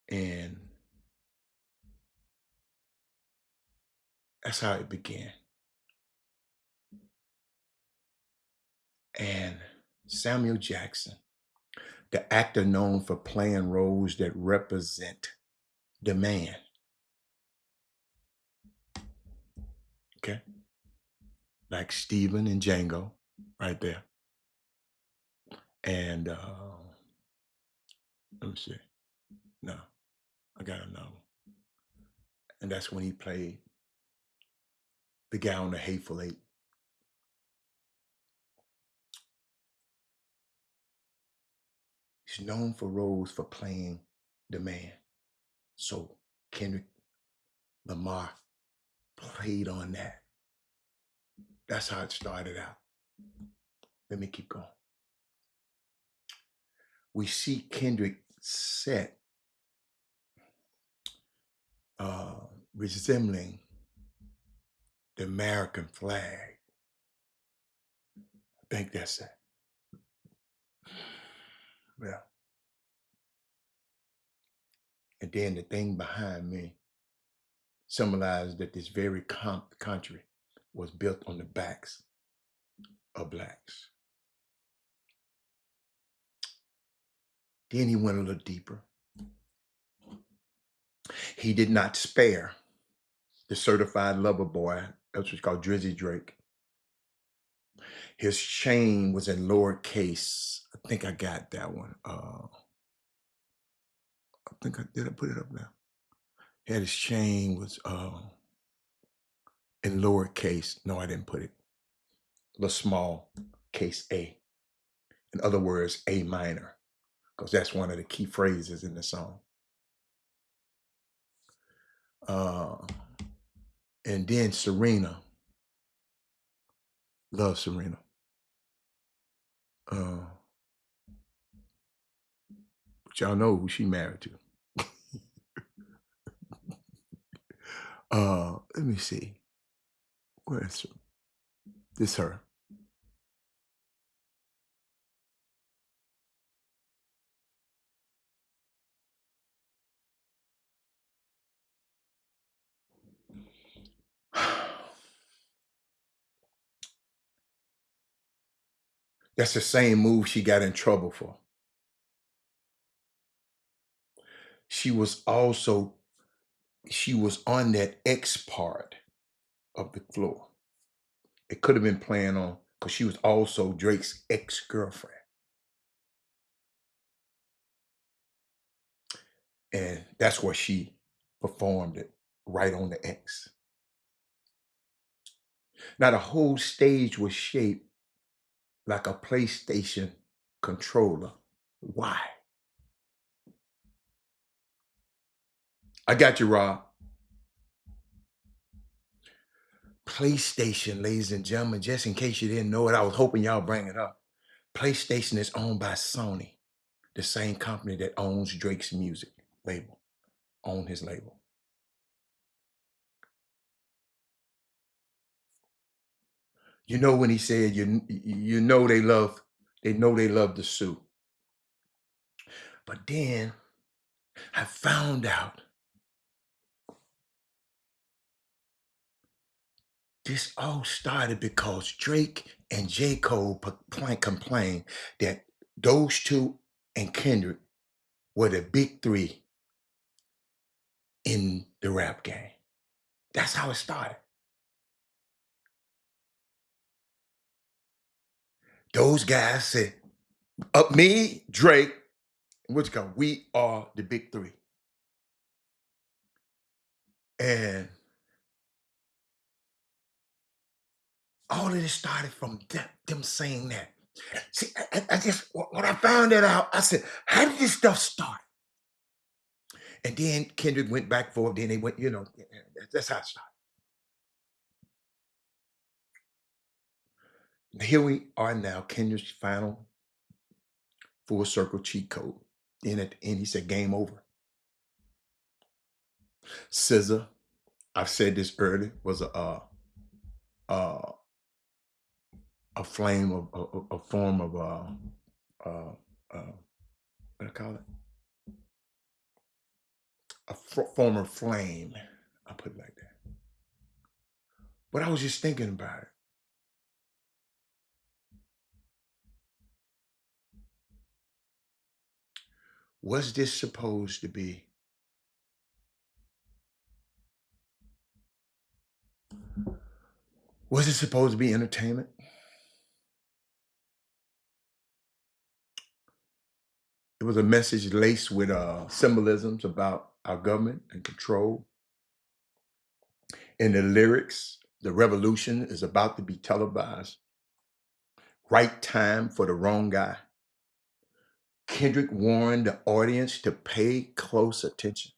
And that's how it began. And Samuel Jackson, the actor known for playing roles that represent the man. Okay. Like Steven and Django, right there. And let me see. No, I got another one. And that's when he played the guy on the Hateful Eight. was known for roles for playing the man. So Kendrick Lamar played on that. That's how it started out. Let me keep going. We see Kendrick set resembling the American flag. I think that's it. Yeah. And then the thing behind me symbolized that this very country was built on the backs of blacks. Then he went a little deeper. He did not spare the certified lover boy, that's what's called Drizzy Drake. His chain was in lowercase. I think I got that one. Did I put it up now? His chain was in lowercase. No, I didn't put it. The small case A. In other words, A minor, because that's one of the key phrases in the song. And then Serena. Love Serena. But y'all know who she married to. Let me see. Where is her? This her. That's the same move she got in trouble for. She was on that X part of the floor. It could have been playing on, because she was also Drake's ex-girlfriend. And that's where she performed it, right on the X. Now the whole stage was shaped like a PlayStation controller. Why? I got you, Rob. PlayStation, ladies and gentlemen, just in case you didn't know it, I was hoping y'all bring it up. PlayStation is owned by Sony, the same company that owns Drake's music label, own his label. You know when he said, you know they love the suit. But then I found out this all started because Drake and J. Cole complained that those two and Kendrick were the big three in the rap game. That's how it started. Those guys said, up me, Drake, which go, we are the big three. And all of this started from them saying that. See, I just, when I found that out, I said, how did this stuff start? And then Kendrick went back forth, then they went, that's how it started. Here we are now, Kendrick's final full circle cheat code. Then at the end, he said, game over. SZA, I've said this earlier, was a flame of a form of what do I call it? A form of flame. I'll put it like that. But I was just thinking about it. Was this supposed to be entertainment? It was a message laced with symbolisms about our government and control. In the lyrics, the revolution is about to be televised. Right time for the wrong guy. Kendrick warned the audience to pay close attention.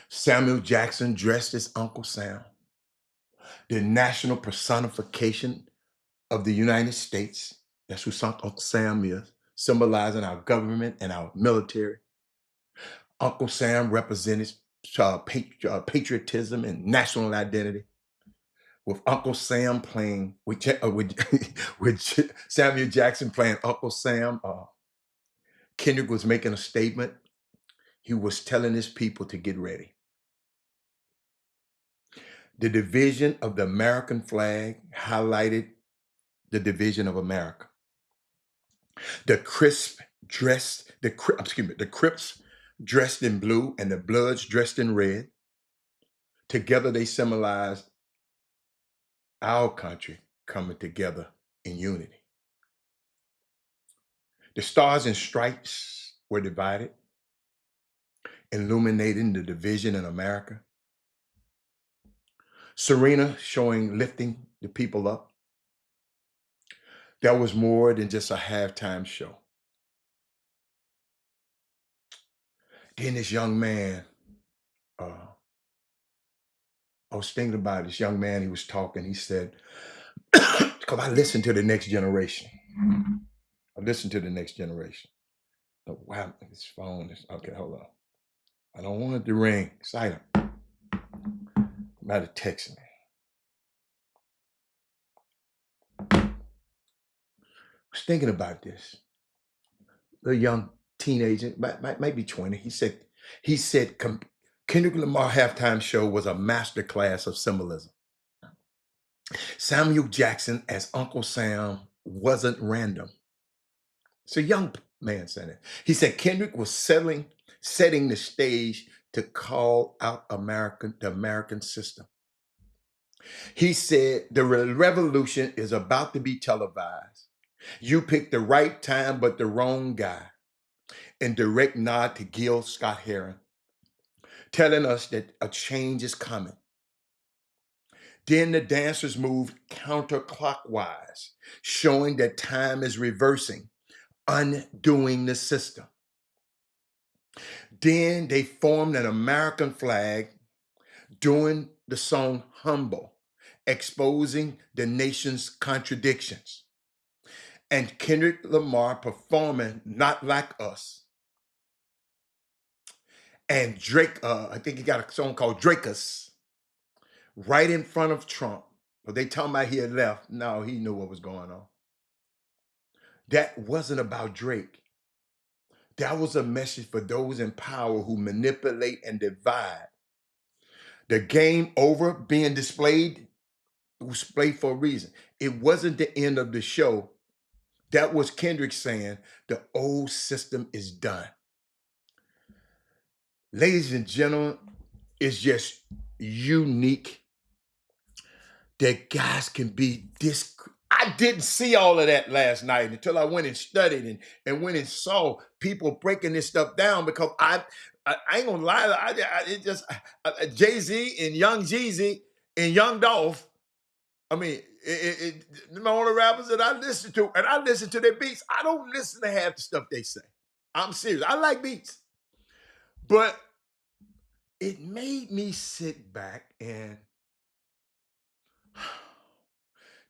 Samuel Jackson dressed as Uncle Sam, the national personification of the United States. That's who Uncle Sam is, symbolizing our government and our military. Uncle Sam represented patriotism and national identity. With Uncle Sam playing, with Samuel Jackson playing Uncle Sam, Kendrick was making a statement. He was telling his people to get ready. The division of the American flag highlighted the division of America. The Crips dressed in blue and the Bloods dressed in red. Together they symbolized our country coming together in unity. The stars and stripes were divided, illuminating the division in America. Serena lifting the people up. That was more than just a halftime show. Then this young man, I was thinking about this young man, he was talking, he said, because I listened to the next generation. Oh, wow, this phone is, okay, hold on. I don't want it to ring, silent. About to text me. I was thinking about this. The young teenager, might be 20. He said, Kendrick Lamar halftime show was a masterclass of symbolism. Samuel Jackson as Uncle Sam wasn't random. It's a young man saying it. He said Kendrick was setting the stage to call out the American system. He said the revolution is about to be televised. You picked the right time, but the wrong guy. In direct nod to Gil Scott-Heron, telling us that a change is coming. Then the dancers moved counterclockwise, showing that time is reversing, undoing the system. Then they formed an American flag, doing the song Humble, exposing the nation's contradictions. And Kendrick Lamar performing Not Like Us. And Drake, I think he got a song called Drakus, right in front of Trump. But they talking about he had left. No, he knew what was going on. That wasn't about Drake. That was a message for those in power who manipulate and divide. The game over being displayed was played for a reason. It wasn't the end of the show. That was Kendrick saying the old system is done. Ladies and gentlemen, it's just unique that guys can be this. I didn't see all of that last night until I went and studied and went and saw people breaking this stuff down, because I ain't gonna lie, Jay-Z and Young Jeezy and Young Dolph, I mean, the only rappers that I listen to, and I listen to their beats. I don't listen to half the stuff they say. I'm serious. I like beats. But it made me sit back and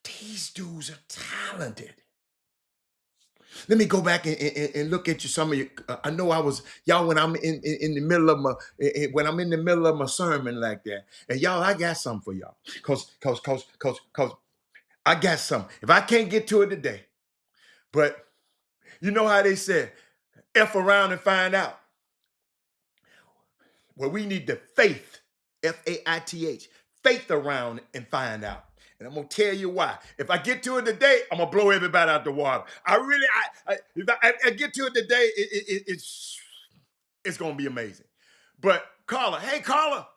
these dudes are talented. Let me go back and look at you. Some of you, I know I was y'all when I'm in the middle of my sermon like that, and y'all, I got something for y'all, cause I got something. If I can't get to it today, but you know how they said, F around and find out. Well, we need the faith, Faith, faith around and find out. And I'm gonna tell you why. If I get to it today, I'm gonna blow everybody out the water. If I get to it today, it's gonna be amazing. But Carla, hey Carla,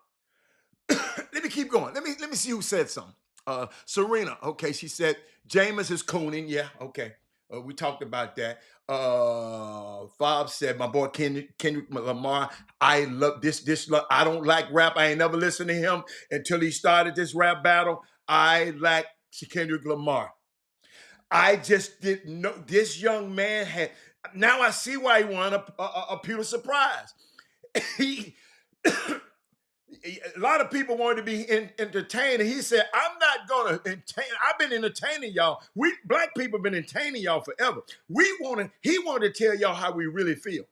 let me keep going. Let me see who said something. Serena, okay, she said Jameis is cooning. Yeah, okay. We talked about that. Fob said, my boy Kendrick Lamar, I love this. I don't like rap. I ain't never listened to him until he started this rap battle. I like Kendrick Lamar. I just didn't know this young man had, Now I see why he won a Pulitzer Prize. He, a lot of people wanted to be entertained, and he said, "I'm not gonna entertain. I've been entertaining y'all. We black people been entertaining y'all forever. He wanted to tell y'all how we really feel.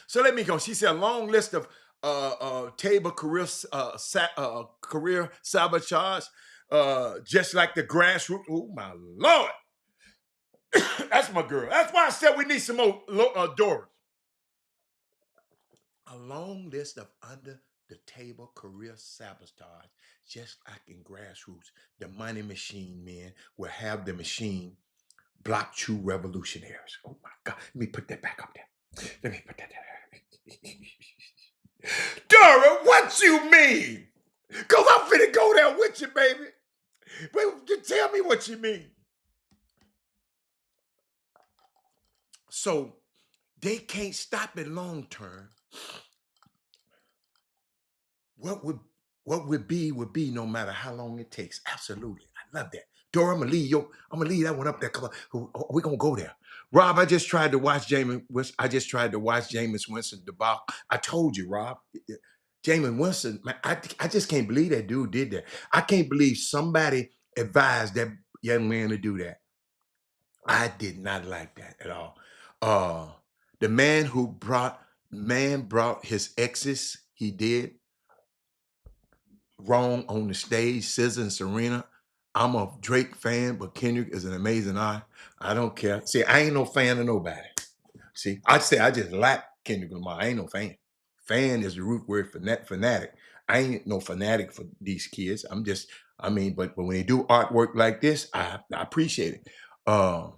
So let me go." She said, "A long list of table career sabotage, just like the grassroots." Oh my lord, that's my girl. That's why I said we need some more Doras. A long list of under the table career sabotage, just like in grassroots. The money machine men will have the machine block true revolutionaries. Oh my God. Let me put that back up there. Let me put that there. Dora, what you mean? Because I'm finna go there with you, baby. But just tell me what you mean. So they can't stop it long term. What would be no matter how long it takes. Absolutely. I love that. Dora, I'm gonna leave that one up there. We're gonna go there. Rob, I just tried to watch Jameis Winston debacle. I told you, Rob. Jameis Winston, man, I just can't believe that dude did that. I can't believe somebody advised that young man to do that. I did not like that at all. The man brought his exes, he did wrong on the stage, SZA and Serena. I'm a Drake fan, but Kendrick is an amazing eye. I don't care. See, I ain't no fan of nobody. See, I just like Kendrick Lamar. I ain't no fan. Fan is the root word for fanatic. I ain't no fanatic for these kids. But when they do artwork like this, I appreciate it. I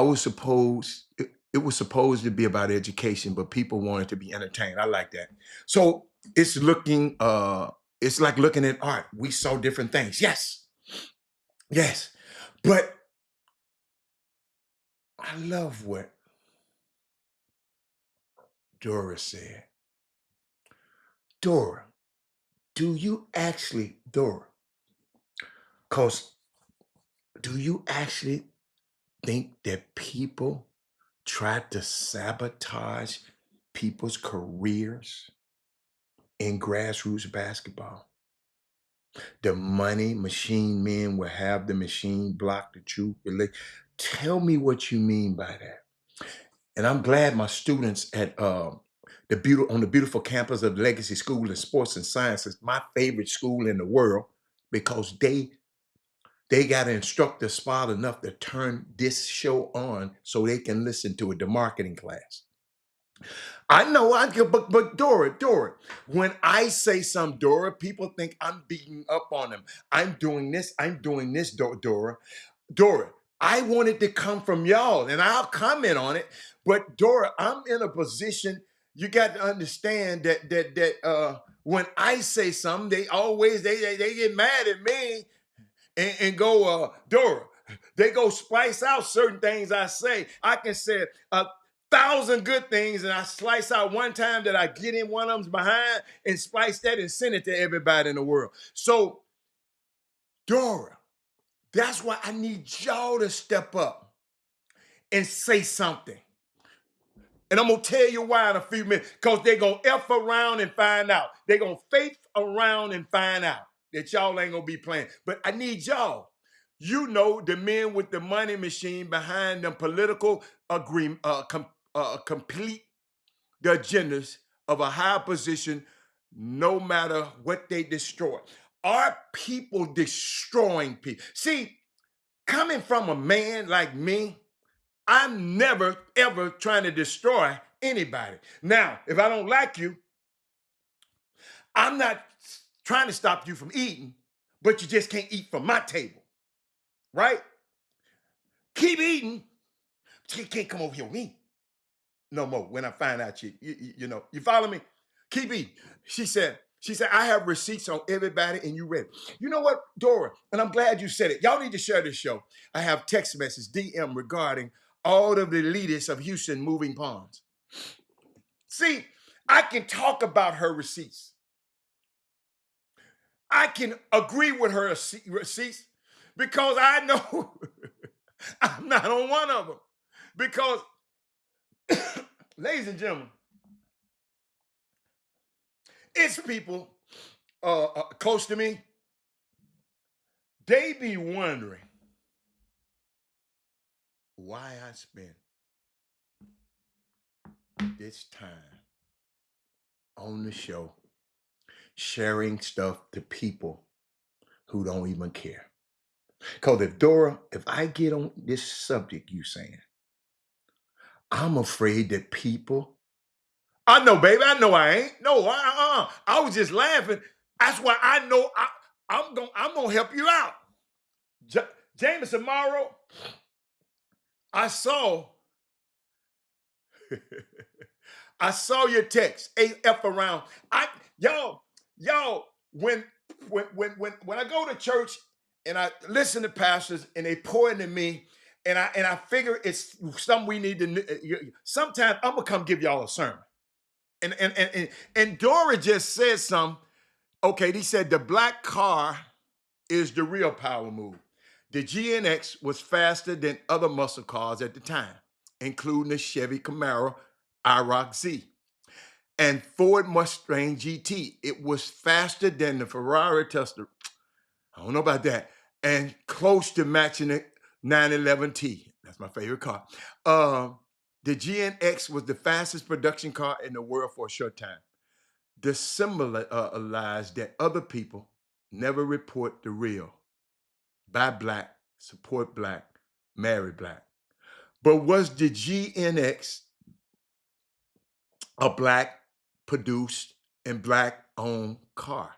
was supposed it was supposed to be about education, but people wanted to be entertained. I like that. So it's like looking at art. We saw different things. Yes. Yes. But I love what Dora said. Dora, because do you actually think that people try to sabotage people's careers in grassroots basketball? The money machine men will have the machine block the truth. Tell me what you mean by that. And I'm glad my students at on the beautiful campus of Legacy School of Sports and Sciences, my favorite school in the world, because they got an instructor smart enough to turn this show on so they can listen to it, the marketing class. I know, but Dora, when I say some Dora, people think I'm beating up on them. I'm doing this, Dora. Dora, I want it to come from y'all, and I'll comment on it. But Dora, I'm in a position. You got to understand that when I say something, they get mad at me and go, Dora. They go splice out certain things I say. I can say 1,000 good things, and I slice out one time that I get in one of them's behind and splice that and send it to everybody in the world. So, Dora, that's why I need y'all to step up and say something. And I'm going to tell you why in a few minutes, because they're going to F around and find out. They're going to faith around and find out that y'all ain't going to be playing. But I need y'all. You know, the men with the money machine behind them political agreement, complete the agendas of a high position, no matter what they destroy. Are people destroying people? See, coming from a man like me, I'm never, ever trying to destroy anybody. Now, if I don't like you, I'm not trying to stop you from eating, but you just can't eat from my table, right? Keep eating, but you can't come over here with me no more when I find out you follow me? Keep eating. She said, I have receipts on everybody and you ready. You know what, Dora, and I'm glad you said it. Y'all need to share this show. I have text message, DM regarding all of the elitists of Houston moving ponds. See, I can talk about her receipts. I can agree with her receipts because I know I'm not on one of them. Because, ladies and gentlemen, it's people close to me. They be wondering why I spend this time on the show sharing stuff to people who don't even care. Because if I get on this subject you saying, I'm afraid that people, I know, baby, I know I ain't. No, I was just laughing. That's why I know I'm gonna help you out. James Amaro, I saw I saw your text. AF around. Y'all, when I go to church and I listen to pastors and they pour into me, and I figure it's something we need to. Sometimes I'm gonna come give y'all a sermon. And Dora just said something. Okay, he said the black car is the real power move. The GNX was faster than other muscle cars at the time, including the Chevy Camaro IROC Z and Ford Mustang GT. It was faster than the Ferrari Tesla. I don't know about that. And close to matching the 911T. That's my favorite car. The GNX was the fastest production car in the world for a short time. The symbolize that other people never report the real. Buy black, support black, marry black. But was the GNX a black produced and black owned car?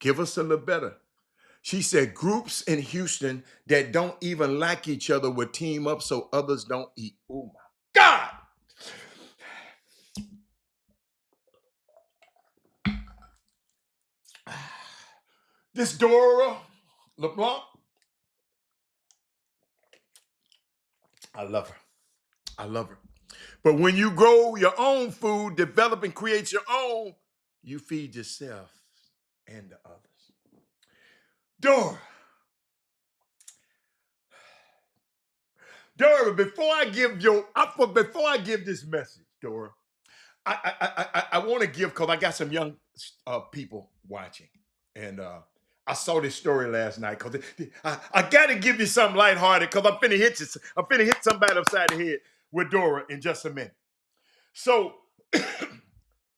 Give us a little better. She said groups in Houston that don't even like each other would team up so others don't eat. Oh my God. This Dora LeBlanc, I love her. I love her. But when you grow your own food, develop and create your own, you feed yourself and the others. Dora, before I give this message, Dora, I want to give, because I got some young people watching, and I saw this story last night. Because I got to give you something lighthearted, because I'm finna hit somebody upside the head with Dora in just a minute. So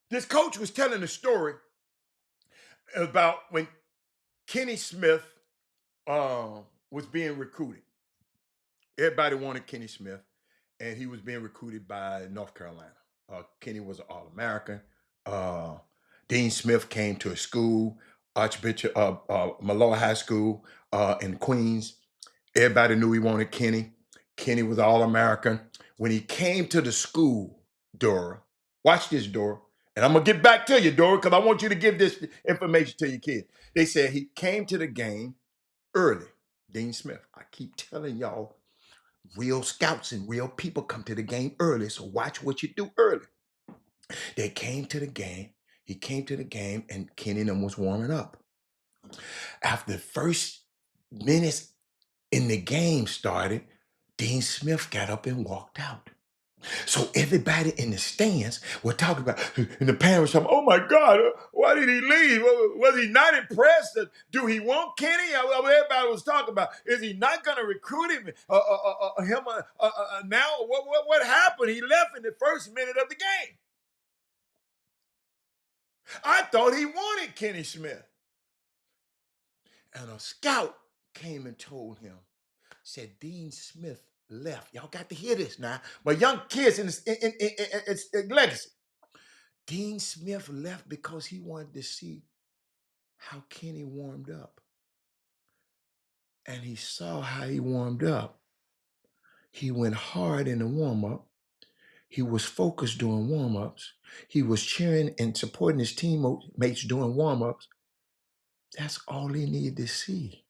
this coach was telling a story about when Kenny Smith was being recruited. Everybody wanted Kenny Smith, and he was being recruited by North Carolina. Kenny was an All-American. Dean Smith came to a school, Archbishop Malloy High School in Queens. Everybody knew he wanted Kenny. Kenny was All-American. When he came to the school, Dora, watch this, Dora, and I'm going to get back to you, Dora, because I want you to give this information to your kids. They said he came to the game early. Dean Smith. I keep telling y'all, real scouts and real people come to the game early, so watch what you do early. They came to the game. He came to the game, and Kenny and them was warming up. After the first minutes in the game started, Dean Smith got up and walked out. So everybody in the stands were talking about, and the parents were talking, oh my God, why did he leave? Was he not impressed? Do he want Kenny? Everybody was talking about, is he not going to recruit him? Now, what happened? He left in the first minute of the game. I thought he wanted Kenny Smith. And a scout came and told him, said Dean Smith left. Y'all got to hear this now. But young kids in legacy. Dean Smith left because he wanted to see how Kenny warmed up. And he saw how he warmed up. He went hard in the warm-up. He was focused doing warm-ups. He was cheering and supporting his teammates doing warm-ups. That's all he needed to see.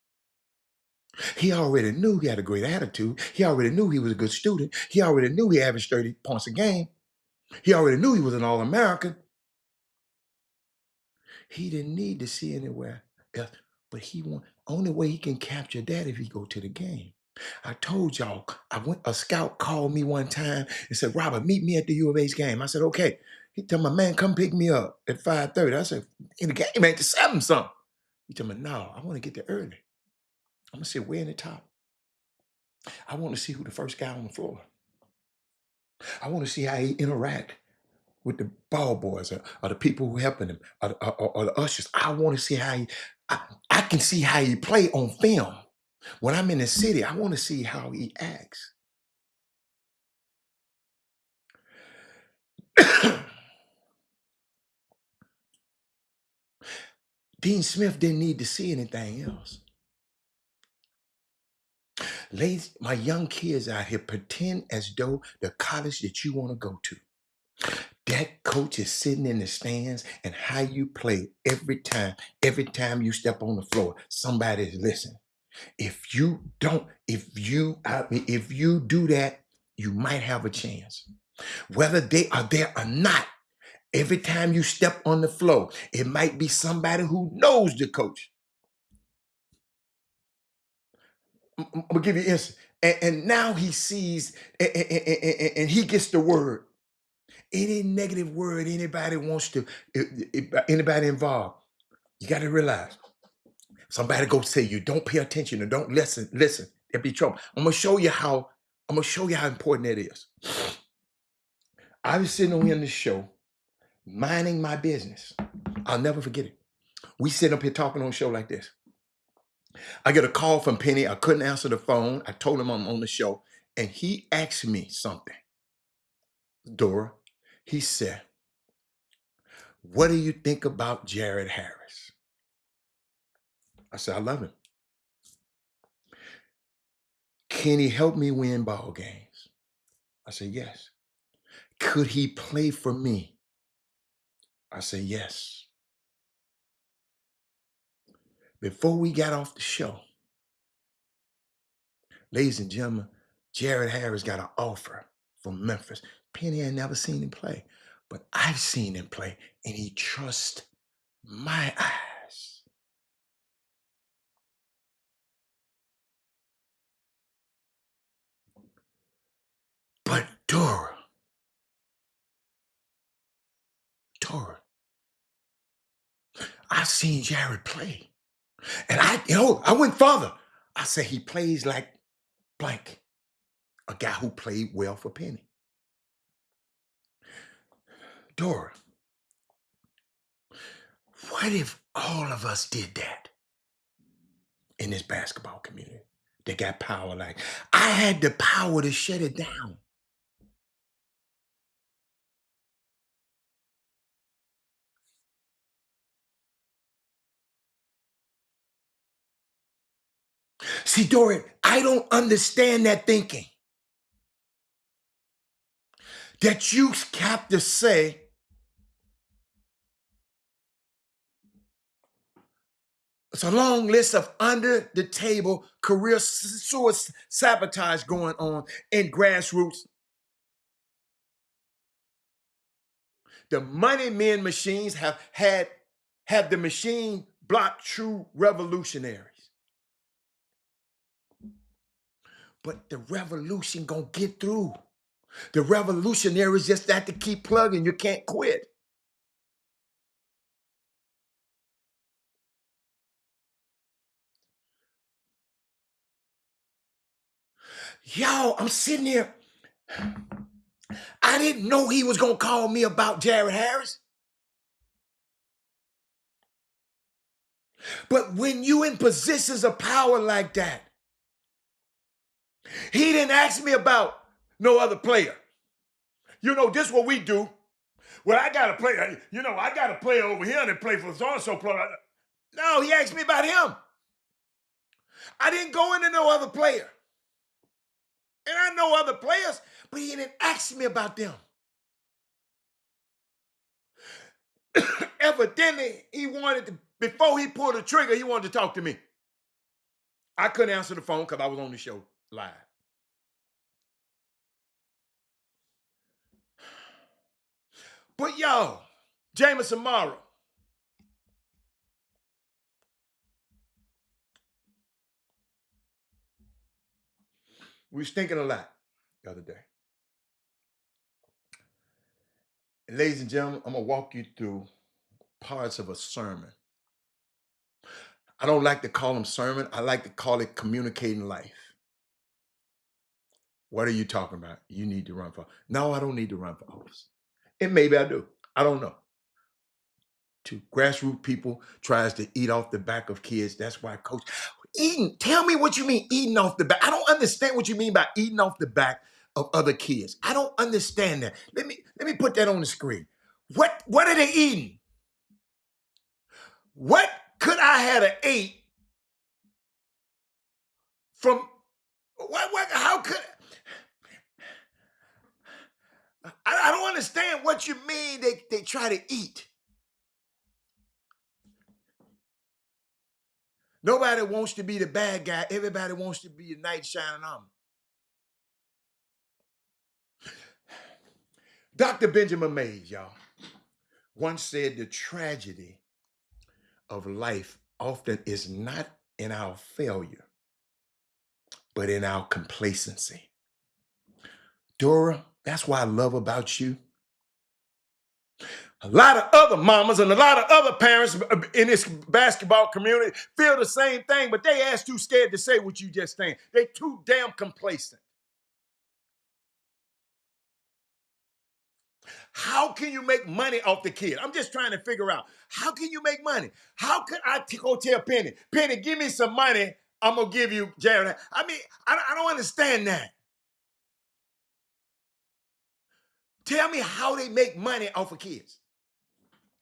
He already knew he had a great attitude. He already knew he was a good student. He already knew he averaged 30 points a game. He already knew he was an All-American. He didn't need to see anywhere else, but only way he can capture that if he go to the game. I told y'all, a scout called me one time and said, Robert, meet me at the U of H game. I said, okay. He told me, man, come pick me up at 5:30. I said, in the game ain't to 7 something. He told me, no, I want to get there early. I'm going to sit way in the top. I want to see who the first guy on the floor. I want to see how he interact with the ball boys or the people who helping him or the ushers. I want to see how I can see how he play on film. When I'm in the city, I want to see how he acts. Dean Smith didn't need to see anything else. Ladies, my young kids out here, pretend as though the college that you want to go to, that coach is sitting in the stands, and how you play every time you step on the floor, somebody is listening. If you do that, you might have a chance. Whether they are there or not, every time you step on the floor, it might be somebody who knows the coach. I'm gonna give you an instance. And now he sees and he gets the word. Any negative word anybody wants to, anybody involved, you got to realize somebody go say you don't pay attention or don't listen. There'll be trouble. I'm gonna show you how important that is. I was sitting on here in the show, minding my business. I'll never forget it. We sit up here talking on a show like this. I get a call from Penny. I couldn't answer the phone. I told him I'm on the show, and he asked me something. Dora, he said, what do you think about Jared Harris? I said, I love him. Can he help me win ball games? I said, yes. Could he play for me? I said, yes. Before we got off the show, ladies and gentlemen, Jared Harris got an offer from Memphis. Penny had never seen him play, but I've seen him play, and he trusts my eyes. But Dora, I've seen Jared play. And I went further. I said he plays like blank, a guy who played well for Penny. Dora, what if all of us did that in this basketball community? They got power like I had the power to shut it down. See, Dora, I don't understand that thinking. That you have to say, it's a long list of under the table career sabotage going on in grassroots. The money men machines have the machine block true revolutionaries. But the revolution gonna get through. The revolutionaries just have to keep plugging. You can't quit. Yo, I'm sitting here. I didn't know he was gonna call me about Jared Harris. But when you in positions of power like that, he didn't ask me about no other player. You know, this is what we do. Well, I got a player, I got a player over here that play for so-and-so player. No, he asked me about him. I didn't go into no other player. And I know other players, but he didn't ask me about them. Evidently, before he pulled the trigger, he wanted to talk to me. I couldn't answer the phone because I was on the show live. But yo, Jameson Morrow, We was thinking a lot the other day. And ladies and gentlemen, I'm gonna walk you through parts of a sermon. I don't like to call them sermon. I like to call it communicating life. What are you talking about? You need to run for. No, I don't need to run for office. And maybe I do. I don't know. To grassroots people tries to eat off the back of kids. That's why coach eating. Tell me what you mean eating off the back. I don't understand what you mean by eating off the back of other kids. I don't understand that. Let me put that on the screen. What are they eating? What could I have ate from what how could I don't understand what you mean they try to eat. Nobody wants to be the bad guy. Everybody wants to be a knight shining armor. Dr. Benjamin Mays, y'all, once said the tragedy of life often is not in our failure, but in our complacency. Dora, that's what I love about you. A lot of other mamas and a lot of other parents in this basketball community feel the same thing, but they ass too scared to say what you just saying. They too damn complacent. How can you make money off the kid? I'm just trying to figure out, how can you make money? How could I go tell Penny, Penny, give me some money, I'm going to give you Jared. I mean, I don't understand that. Tell me how they make money off of kids.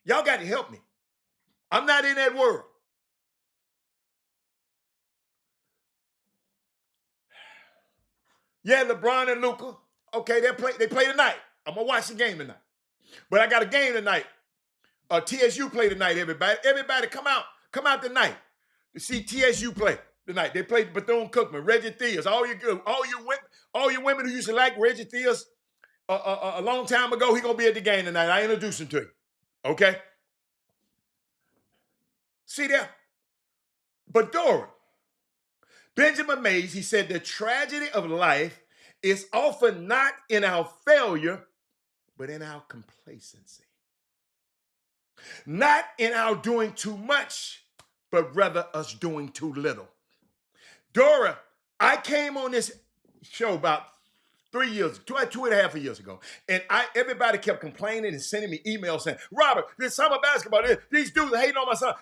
Y'all got to help me. I'm not in that world. Yeah, LeBron and Luka. Okay, they play tonight. I'm gonna watch the game tonight. But I got a game tonight. TSU play tonight, everybody. Everybody come out tonight to see TSU play tonight. They played Bethune-Cookman, Reggie Theus, all you women who used to like Reggie Theus a long time ago, he gonna be at the game tonight. I introduce him to you. Okay? See there? But Dora, Benjamin Mays, he said the tragedy of life is often not in our failure, but in our complacency. Not in our doing too much, but rather us doing too little. Dora, I came on this show about 3 years, two and a half years ago, and everybody kept complaining and sending me emails saying, Robert, this summer basketball, these dudes are hating on my son.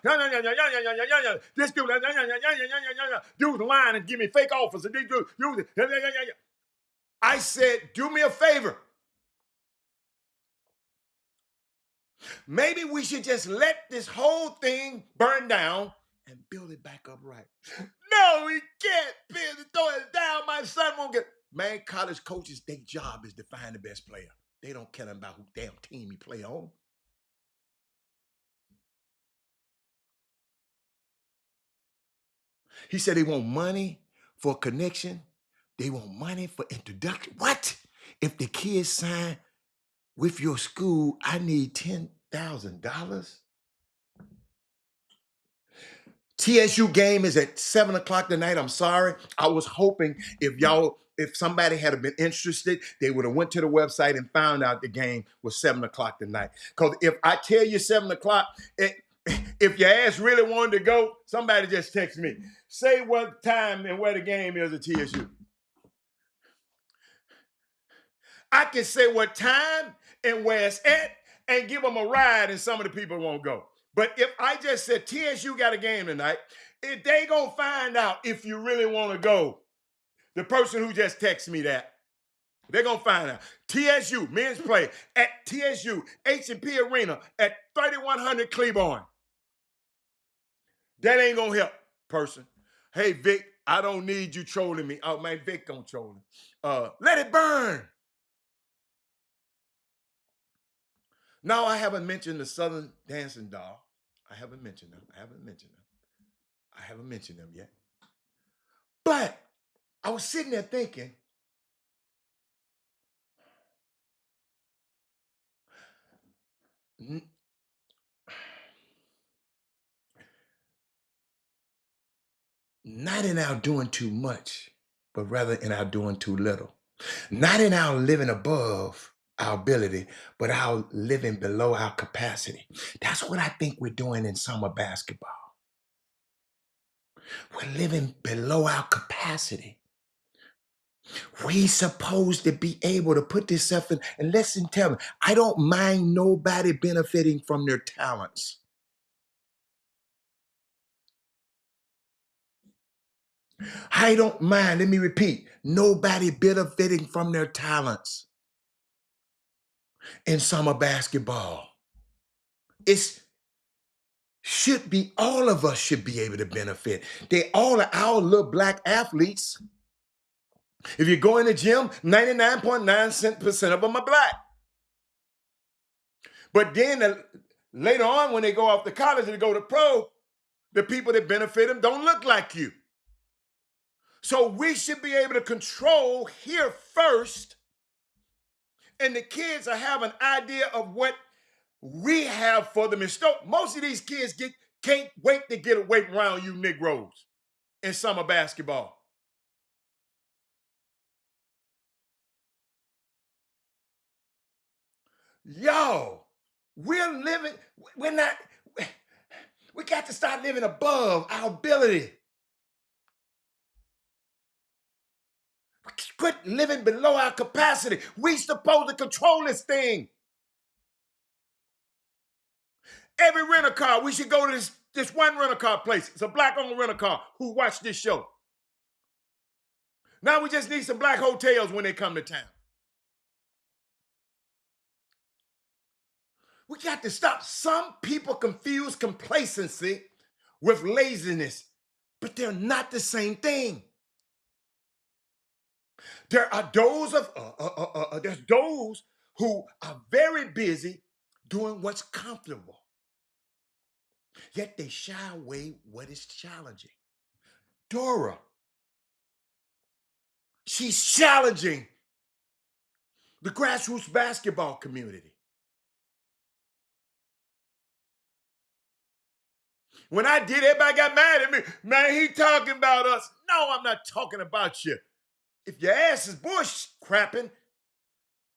This dude, dude's lying and give me fake offers. And these dudes, I said, do me a favor. Maybe we should just let this whole thing burn down and build it back up right. No, we can't build it, throw it down. My son won't get. Man, college coaches, their job is to find the best player. They don't care about who damn team he play on. He said they want money for connection. They want money for introduction. What? If the kids sign with your school, I need $10,000. TSU game is at 7 o'clock tonight. I'm sorry. I was hoping if somebody had been interested, they would have went to the website and found out the game was 7 o'clock tonight. Because if I tell you 7 o'clock, if your ass really wanted to go, somebody just text me. Say what time and where the game is at TSU. I can say what time and where it's at and give them a ride, and some of the people won't go. But if I just said TSU got a game tonight, they gonna find out if you really want to go. The person who just texted me that, they're gonna find out. TSU men's play at TSU H&P Arena at 3100 Cleburne. That ain't gonna help, person. Hey Vic, I don't need you trolling me. Oh man, Vic gonna troll him. Let it burn. Now, I haven't mentioned the Southern Dancing Doll. I haven't mentioned them. I haven't mentioned them yet. But I was sitting there thinking, not in our doing too much, but rather in our doing too little. Not in our living above our ability, but our living below our capacity. That's what I think we're doing in summer basketball. We're living below our capacity. We supposed to be able to put this stuff in. And listen, tell me, I don't mind nobody benefiting from their talents. I don't mind, let me repeat, nobody benefiting from their talents in summer basketball. It's should be, all of us should be able to benefit. They all are our little black athletes. If you go in the gym, 99.9% of them are black. But then later on, when they go off to college and go to pro, the people that benefit them don't look like you. So we should be able to control here first, and the kids will have an idea of what we have for them in store. Most of these kids can't wait to get away around you Negroes in summer basketball. Yo, we're not, we got to start living above our ability. Quit living below our capacity. We supposed to control this thing. Every rental car, we should go to this one rental car place. It's a black-owned rental car who watched this show. Now we just need some black hotels when they come to town. We got to stop. Some people confuse complacency with laziness, but they're not the same thing. There are there's those who are very busy doing what's comfortable, yet they shy away what is challenging. Dora, she's challenging the grassroots basketball community. When I did, everybody got mad at me. Man, he talking about us. No, I'm not talking about you. If your ass is bush crapping,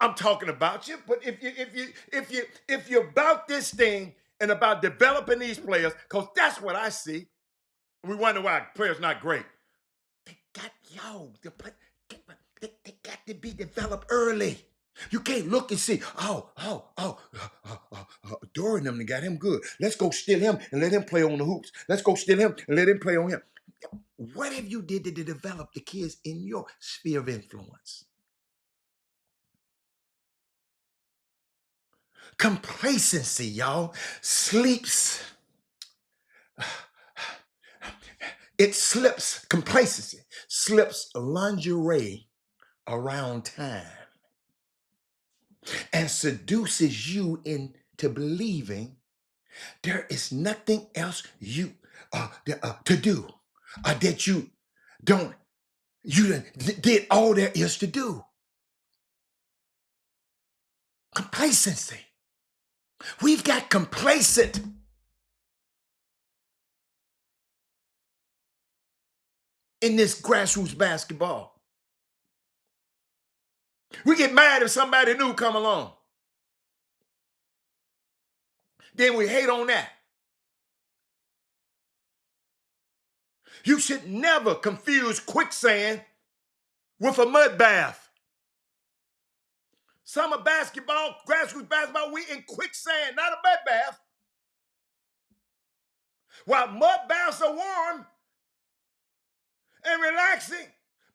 I'm talking about you. But if you're about this thing and about developing these players, because that's what I see, we wonder why players not great. They got to be developed early. You can't look and see, Dory and them got him good. Let's go steal him and let him play on the hoops. Let's go steal him and let him play on him. What have you did to develop the kids in your sphere of influence? Complacency, y'all, sleeps. It slips, complacency slips lingerie around time and seduces you into believing there is nothing else to do, that you did all there is to do. Complacency. We've got complacent. In this grassroots basketball. We get mad if somebody new come along. Then we hate on that. You should never confuse quicksand with a mud bath. Summer basketball, grassroots basketball, we in quicksand, not a mud bath. While mud baths are warm and relaxing,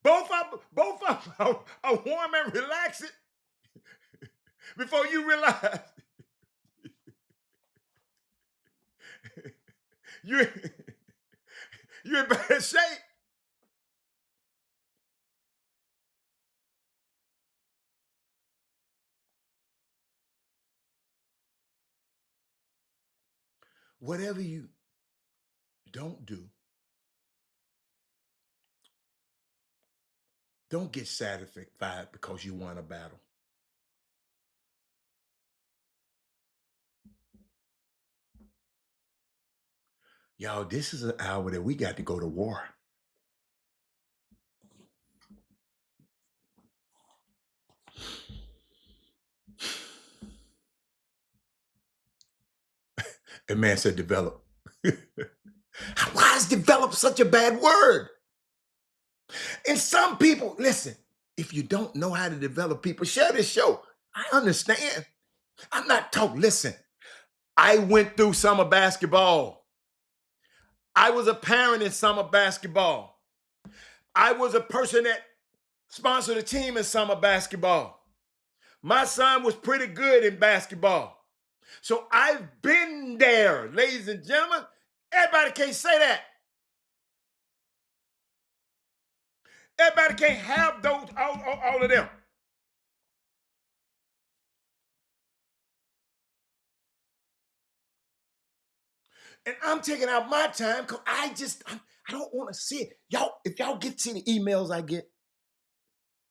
both of them are warm and relaxing before you realize you're in bad shape. Whatever you don't do, don't get satisfied because you won a battle. Y'all, this is an hour that we got to go to war. And man said develop. Why is develop such a bad word? And some people, listen, if you don't know how to develop people, share this show. I understand. I'm not talking, listen, I went through summer basketball. I was a parent in summer basketball. I was a person that sponsored a team in summer basketball. My son was pretty good in basketball. So I've been there, ladies and gentlemen. Everybody can't say that. Everybody can't have those, all of them. And I'm taking out my time because I don't want to see it. Y'all, if y'all get to see the emails I get,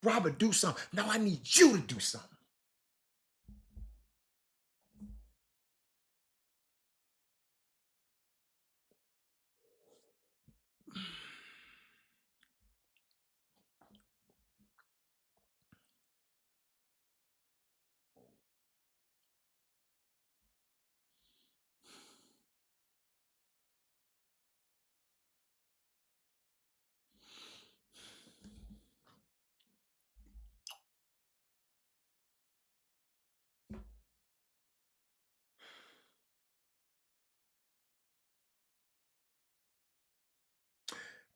Robert, do something. Now I need you to do something.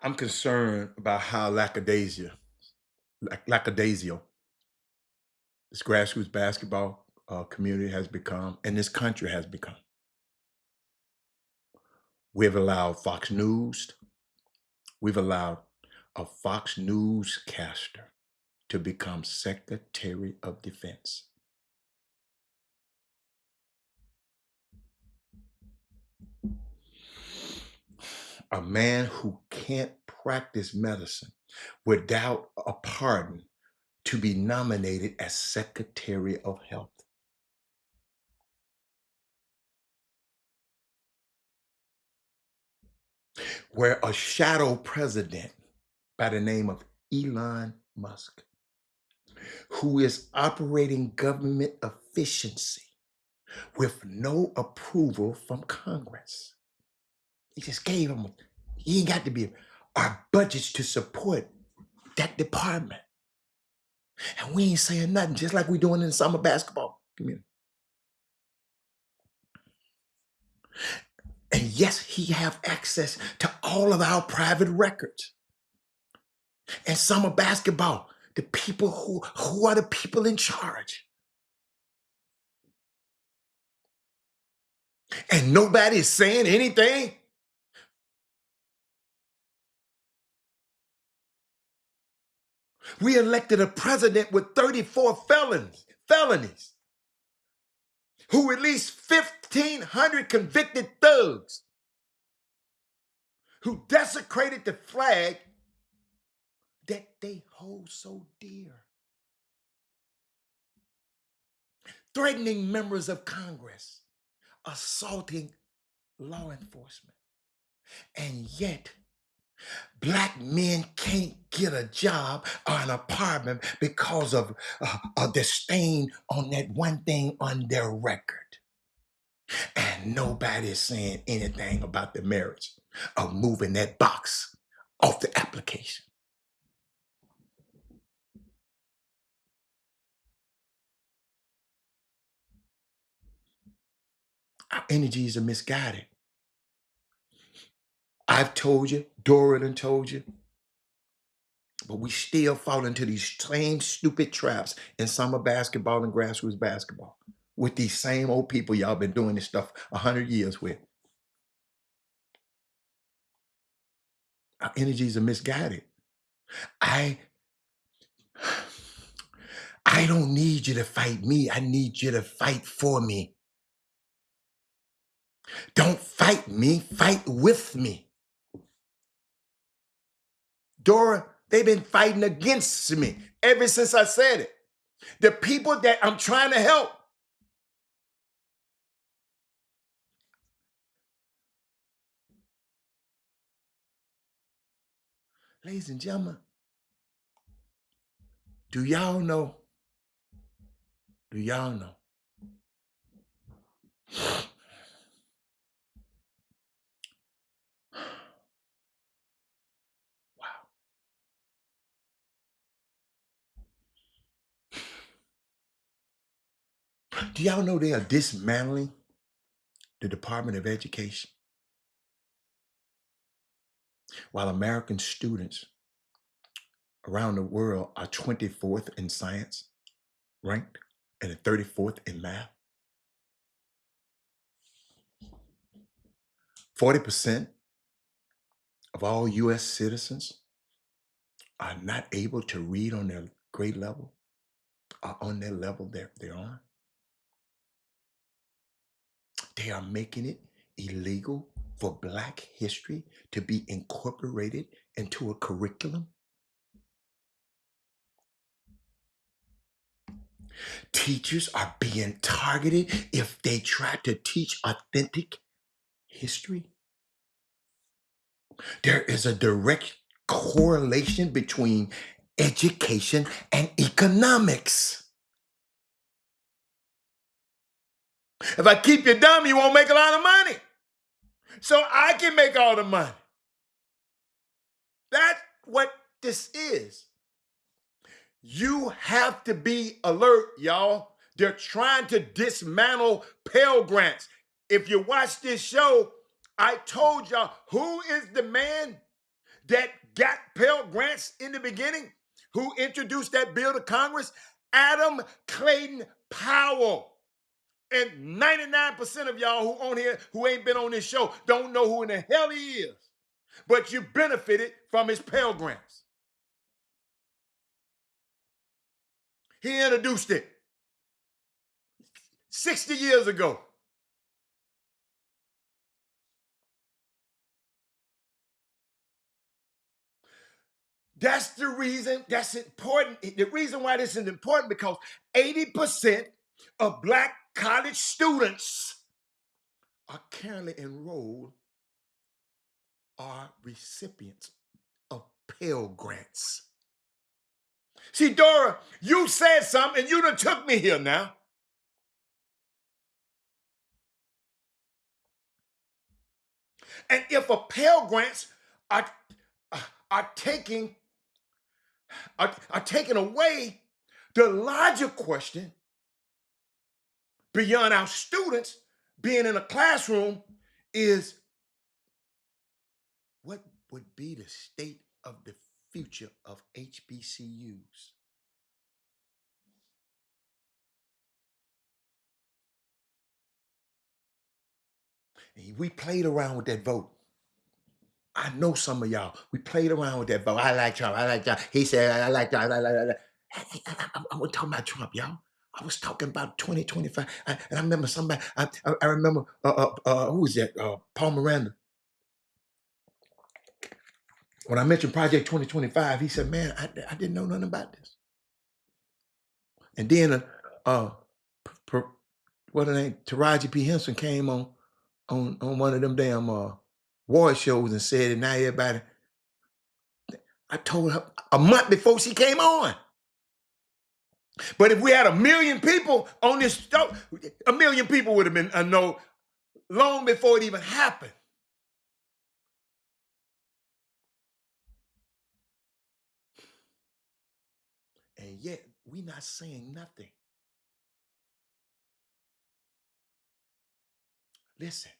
I'm concerned about how lackadaisical, this grassroots basketball community has become, and this country has become. We've allowed Fox News, we've allowed a Fox newscaster to become Secretary of Defense. A man who can't practice medicine without a pardon to be nominated as Secretary of Health. Where a shadow president by the name of Elon Musk, who is operating government efficiency with no approval from Congress. He just gave him, he ain't got to be, our budgets to support that department. And we ain't saying nothing, just like we're doing in the summer basketball community. And yes, he have access to all of our private records. And summer basketball, the people who are the people in charge. And nobody is saying anything. We elected a president with 34 felonies, who released 1,500 convicted thugs, who desecrated the flag that they hold so dear, threatening members of Congress, assaulting law enforcement. And yet, Black men can't get a job or an apartment because of the stain on that one thing on their record. And nobody is saying anything about the merits of moving that box off the application. Our energies are misguided. I've told you, Dora done told you, but we still fall into these same stupid traps in summer basketball and grassroots basketball with these same old people y'all been doing this stuff 100 years with. Our energies are misguided. I don't need you to fight me. I need you to fight for me. Don't fight me, fight with me. Dora, they've been fighting against me ever since I said it. The people that I'm trying to help. Ladies and gentlemen, do y'all know? Do y'all know Do y'all know they are dismantling the Department of Education while American students around the world are 24th in science ranked and the 34th in math? 40% of all US citizens are not able to read on their grade level or on their level they're on. They are making it illegal for Black history to be incorporated into a curriculum. Teachers are being targeted if they try to teach authentic history. There is a direct correlation between education and economics. If I keep you dumb, you won't make a lot of money. So I can make all the money. That's what this is. You have to be alert, y'all. They're trying to dismantle Pell Grants. If you watch this show, I told y'all who is the man that got Pell Grants in the beginning, who introduced that bill to Congress? Adam Clayton Powell. And 99% of y'all who on here who ain't been on this show don't know who in the hell he is. But you benefited from his Pell Grants. He introduced it 60 years ago. That's the reason that's important. The reason why this is important because 80% of Black college students are currently enrolled are recipients of Pell Grants. See, Dora, you said something and you done took me here now. And if a Pell Grants are, are taking away, the larger question beyond our students being in a classroom is what would be the state of the future of HBCUs? And we played around with that vote. I know some of y'all. We played around with that vote. I like Trump. I like Trump. He said, I like Trump. I wasn't talking about Trump, y'all. I was talking about 2025. And I remember somebody, I remember, who was that? Paul Miranda. When I mentioned Project 2025, he said, man, I didn't know nothing about this. And then, what her name? Taraji P. Henson came on one of them damn war shows and said it. Now everybody, I told her a month before she came on. But if we had 1 million people on this show, 1 million people would have been no long before it even happened. And yet we not saying nothing. Listen,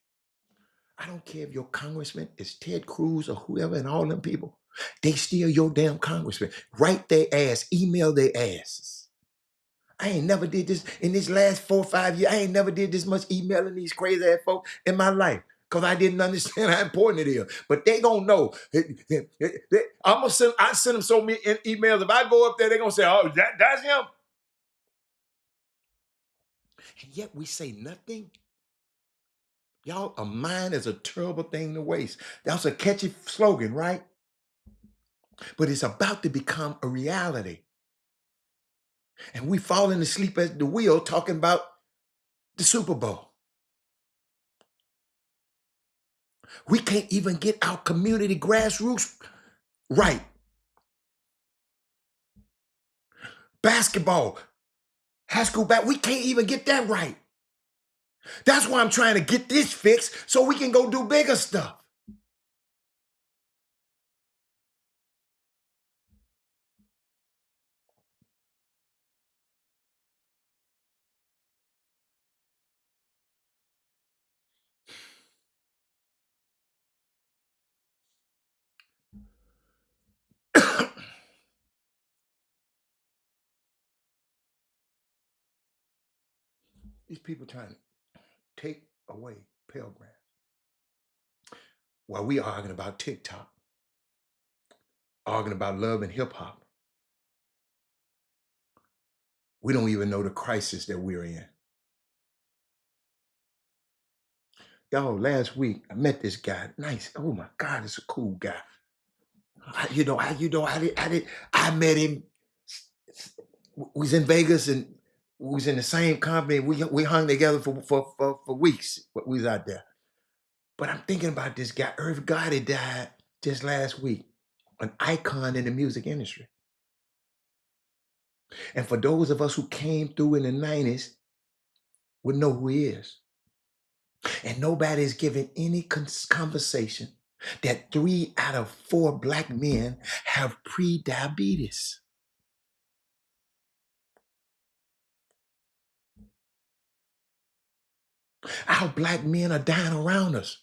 I don't care if your congressman is Ted Cruz or whoever and all them people. They still your damn congressman. Write their ass, email their asses. I ain't never did this in this last 4 or 5 years. I ain't never did this much emailing these crazy ass folks in my life because I didn't understand how important it is. But they gonna know. I send them so many emails. If I go up there, they gonna say, "Oh, that's him." And yet we say nothing. Y'all, a mind is a terrible thing to waste. That's a catchy slogan, right? But it's about to become a reality. And we falling asleep at the wheel talking about the Super Bowl. We can't even get our community grassroots right. Basketball, high school we can't even get that right. That's why I'm trying to get this fixed so we can go do bigger stuff. These people trying to take away Pell Grants while we arguing about TikTok, arguing about love and hip hop. We don't even know the crisis that we're in. Y'all, last week I met this guy. Nice. Oh my God, it's a cool guy. I met him. We was in Vegas and we was in the same company. We hung together for weeks. We was out there. But I'm thinking about this guy. Irv Gotti died just last week, an icon in the music industry. And for those of us who came through in the 90s, would know who he is. And nobody's giving any conversation that 3 out of 4 Black men have pre-diabetes. Our Black men are dying around us.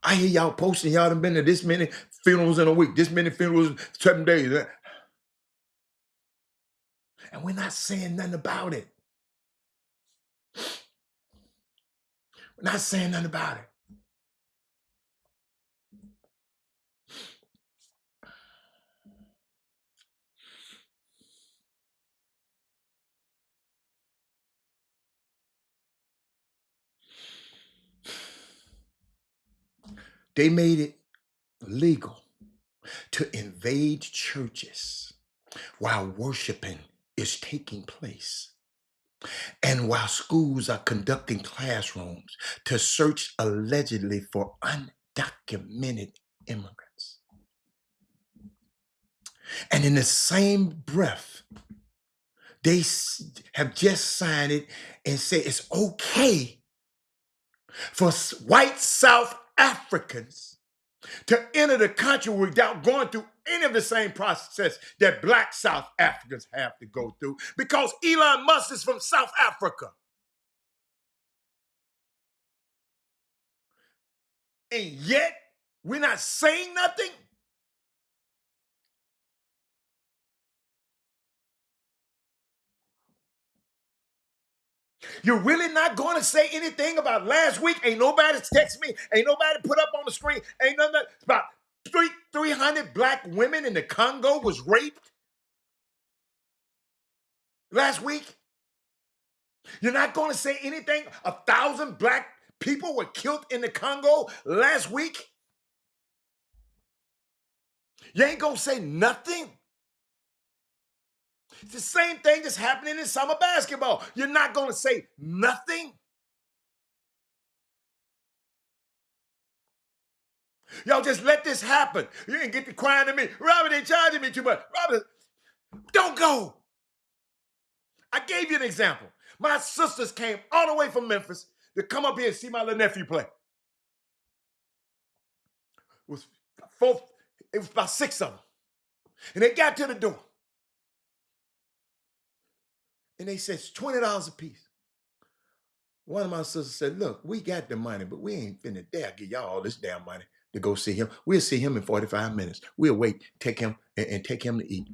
I hear y'all posting, y'all done been to this many funerals in a week, this many funerals in 7 days. And we're not saying nothing about it. We're not saying nothing about it. They made it legal to invade churches while worshiping is taking place. And while schools are conducting classrooms to search allegedly for undocumented immigrants. And in the same breath, they have just signed it and say it's okay for white South Africans to enter the country without going through any of the same process that Black South Africans have to go through because Elon Musk is from South Africa. And yet, we're not saying nothing? You're really not going to say anything about last week? Ain't nobody text me. Ain't nobody put up on the screen. Ain't nothing about 300 Black women in the Congo was raped last week. You're not going to say anything? 1,000 Black people were killed in the Congo last week. You ain't going to say nothing? It's the same thing that's happening in summer basketball. You're not going to say nothing? Y'all just let this happen. You ain't get to crying to me. Robert, they charging me too much. Robert, don't go. I gave you an example. My sisters came all the way from Memphis to come up here and see my little nephew play. It was about 6 of them. And they got to the door. And they said, it's $20 a piece. One of my sisters said, look, we got the money, but we ain't finna dare give y'all all this damn money to go see him. We'll see him in 45 minutes. We'll wait, take him, and take him to eat.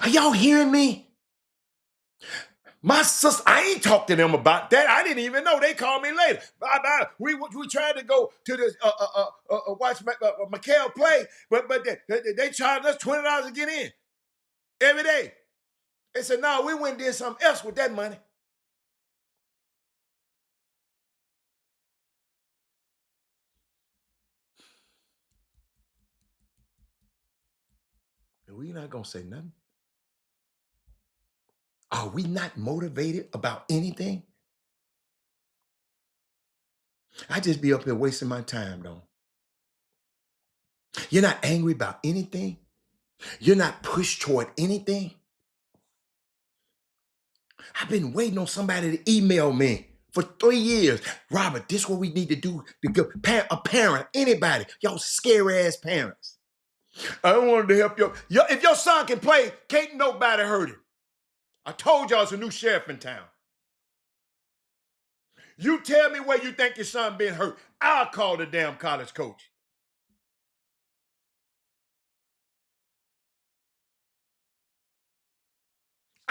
Are y'all hearing me? My sister, I ain't talked to them about that. I didn't even know. They called me later. We tried to go to this watch Mikhail play, but they charged us $20 to get in every day. They said, no, we went and did something else with that money. And we not gonna say nothing. Are we not motivated about anything? I just be up here wasting my time, though. You're not angry about anything. You're not pushed toward anything. I've been waiting on somebody to email me for 3 years. Robert, this is what we need to do to get a parent, anybody, y'all scary ass parents. I wanted to help you. If your son can play, can't nobody hurt him. I told y'all it's a new sheriff in town. You tell me where you think your son been hurt. I'll call the damn college coach.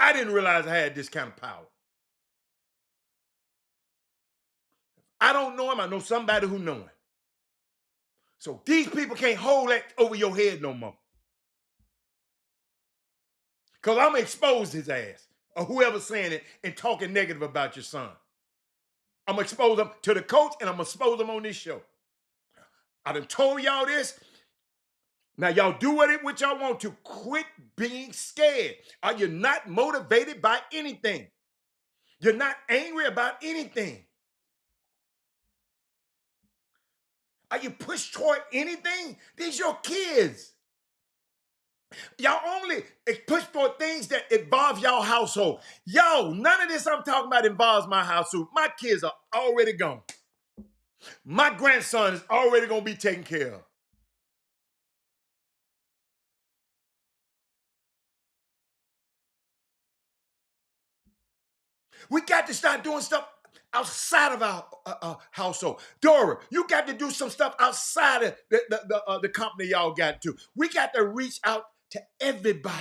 I didn't realize I had this kind of power. I don't know him. I know somebody who know him. So these people can't hold that over your head no more. Because I'm going to expose his ass or whoever's saying it and talking negative about your son. I'm going to expose them to the coach and I'm going to expose them on this show. I done told y'all this. Now, y'all do what y'all want to. Quit being scared. Are you not motivated by anything? You're not angry about anything. Are you pushed toward anything? These your kids. Y'all only push for things that involve y'all household. Yo, none of this I'm talking about involves my household. My kids are already gone. My grandson is already going to be taken care of. We got to start doing stuff outside of our household. Dora, you got to do some stuff outside of the company y'all got to. We got to reach out to everybody.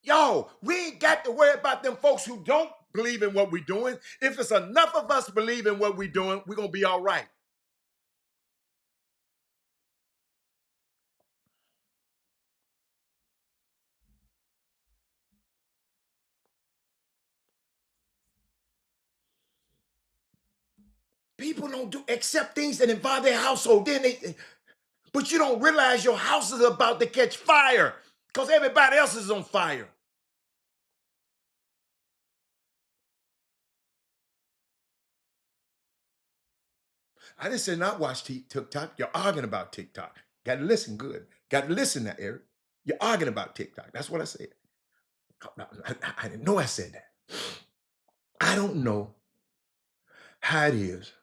Yo, we ain't got to worry about them folks who don't believe in what we're doing. If it's enough of us believe in what we're doing, we're going to be all right. People don't accept things that involve their household. But you don't realize your house is about to catch fire because everybody else is on fire. I didn't say not watch TikTok. You're arguing about TikTok. Got to listen good. Got to listen now, Eric. You're arguing about TikTok. That's what I said. I didn't know I said that. I don't know how it is.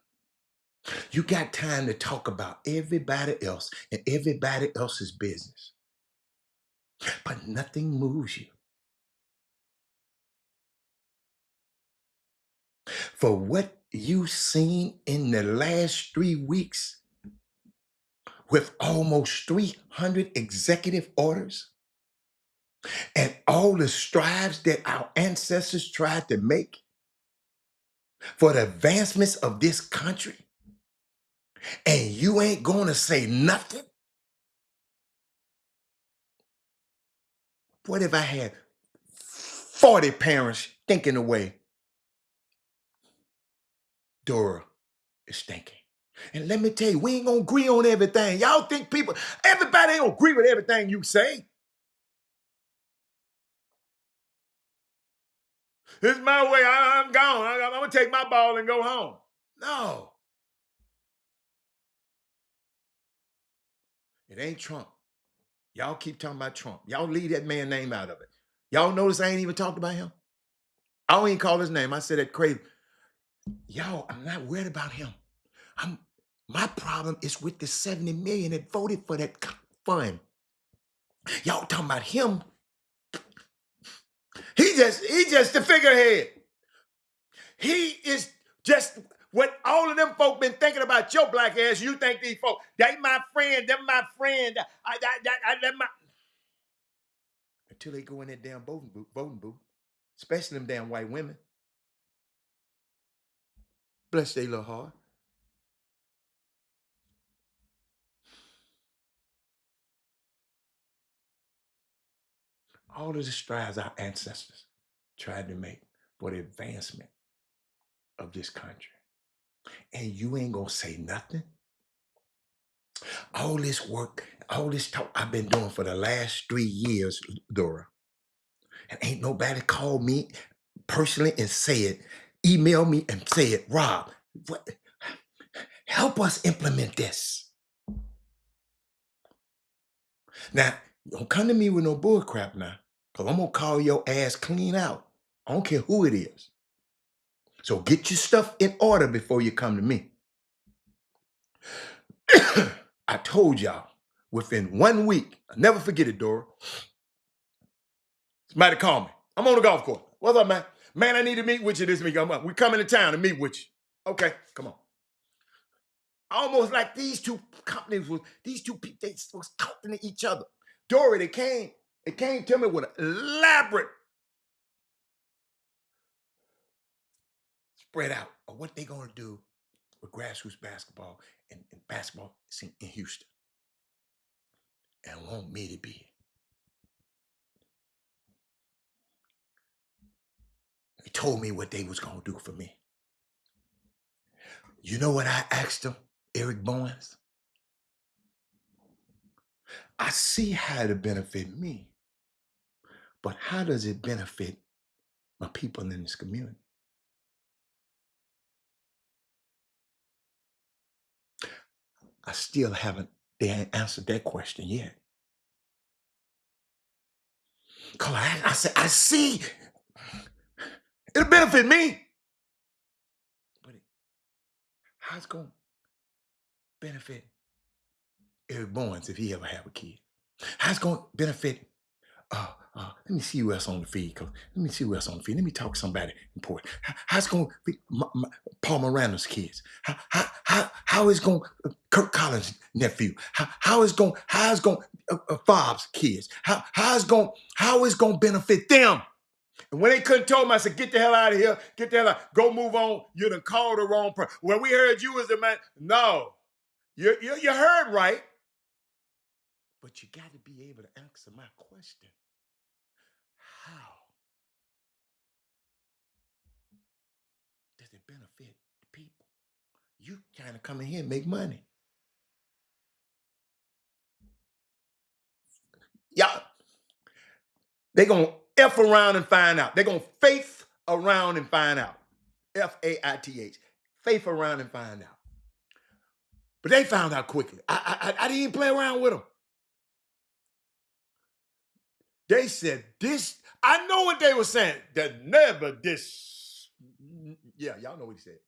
You got time to talk about everybody else and everybody else's business, but nothing moves you. For what you've seen in the last 3 weeks with almost 300 executive orders and all the strides that our ancestors tried to make for the advancements of this country, and you ain't going to say nothing? What if I had 40 parents thinking the way Dora is thinking? And let me tell you, we ain't gonna agree on everything. Y'all think everybody ain't gonna agree with everything you say. This is my way. I'm gone. I'm gonna take my ball and go home. No, it ain't Trump. Y'all keep talking about Trump. Y'all leave that man's name out of it. Y'all notice I ain't even talked about him? I don't even call his name. I said that crazy. Y'all, I'm not worried about him. My problem is with the 70 million that voted for that fund. Y'all talking about him. He just the figurehead. He is just what all of them folk been thinking about your black ass. You think these folk, they my friend, them my friend. Them my... Until they go in that damn voting booth, especially them damn white women. Bless their little heart. All of the strides our ancestors tried to make for the advancement of this country. And you ain't gonna say nothing? All this work, all this talk I've been doing for the last 3 years, Dora, and ain't nobody called me personally and said, email me and say it, Rob, what, help us implement this. Now, don't come to me with no bull crap now, because I'm going to call your ass clean out. I don't care who it is. So get your stuff in order before you come to me. I told y'all, within 1 week, I'll never forget it, Dora. Somebody call me. I'm on the golf course. What's up, man? Man, I need to meet with you this week. We coming to town to meet with you. Okay, come on. Almost like these two companies these two people, they was talking to each other. Dora, they came to me with an elaborate spread out of what they're going to do with grassroots basketball and basketball scene in Houston and want me to be. They told me what they was going to do for me. You know what I asked them, Eric Bowens? I see how it benefit me, but how does it benefit my people in this community? I still haven't, they ain't answered that question yet. Because I said, I see it'll benefit me, but how's it going to benefit Eric Bowens if he ever have a kid? How's it going to benefit let me see who else on the feed. Let me see who else on the feed. Let me talk to somebody important. How's it going to be Paul Miranda's kids? How is going Kirk Collins' nephew? How is going Fob's kids? How is going to benefit them? And when they couldn't tell me, I said, get the hell out of here. Get the hell out. Go move on. You done called the wrong person. Well, we heard you was the man. No. You heard right. But you got to be able to answer my question. How does it benefit the people? You trying to come in here and make money. Y'all, they going to F around and find out. They're going to faith around and find out. Faith. Faith around and find out. But they found out quickly. I didn't even play around with them. They said this. I know what they were saying. That never this. Yeah, y'all know what he said.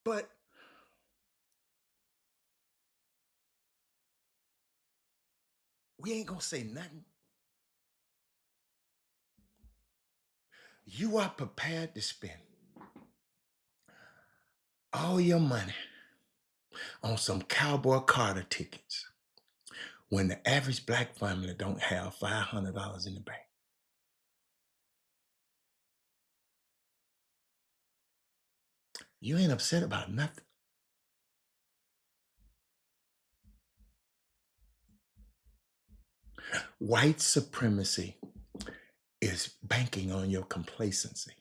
But we ain't going to say nothing. You are prepared to spend all your money on some Cowboy Carter tickets when the average black family don't have $500 in the bank. You ain't upset about nothing. White supremacy is banking on your complacency.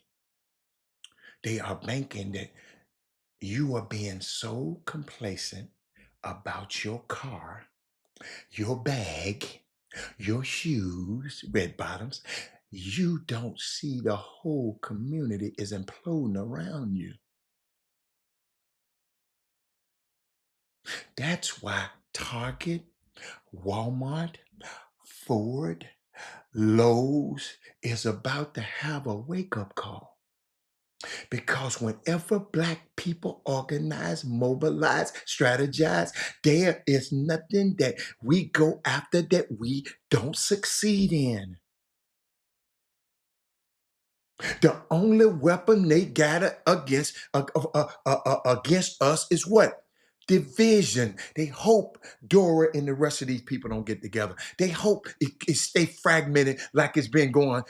They are banking that you are being so complacent about your car, your bag, your shoes, red bottoms, you don't see the whole community is imploding around you. That's why Target, Walmart, Ford, Lowe's is about to have a wake-up call. Because whenever black people organize, mobilize, strategize, there is nothing that we go after that we don't succeed in. The only weapon they gather against us is what? Division. They hope Dora and the rest of these people don't get together. They hope it stay fragmented like it's been going.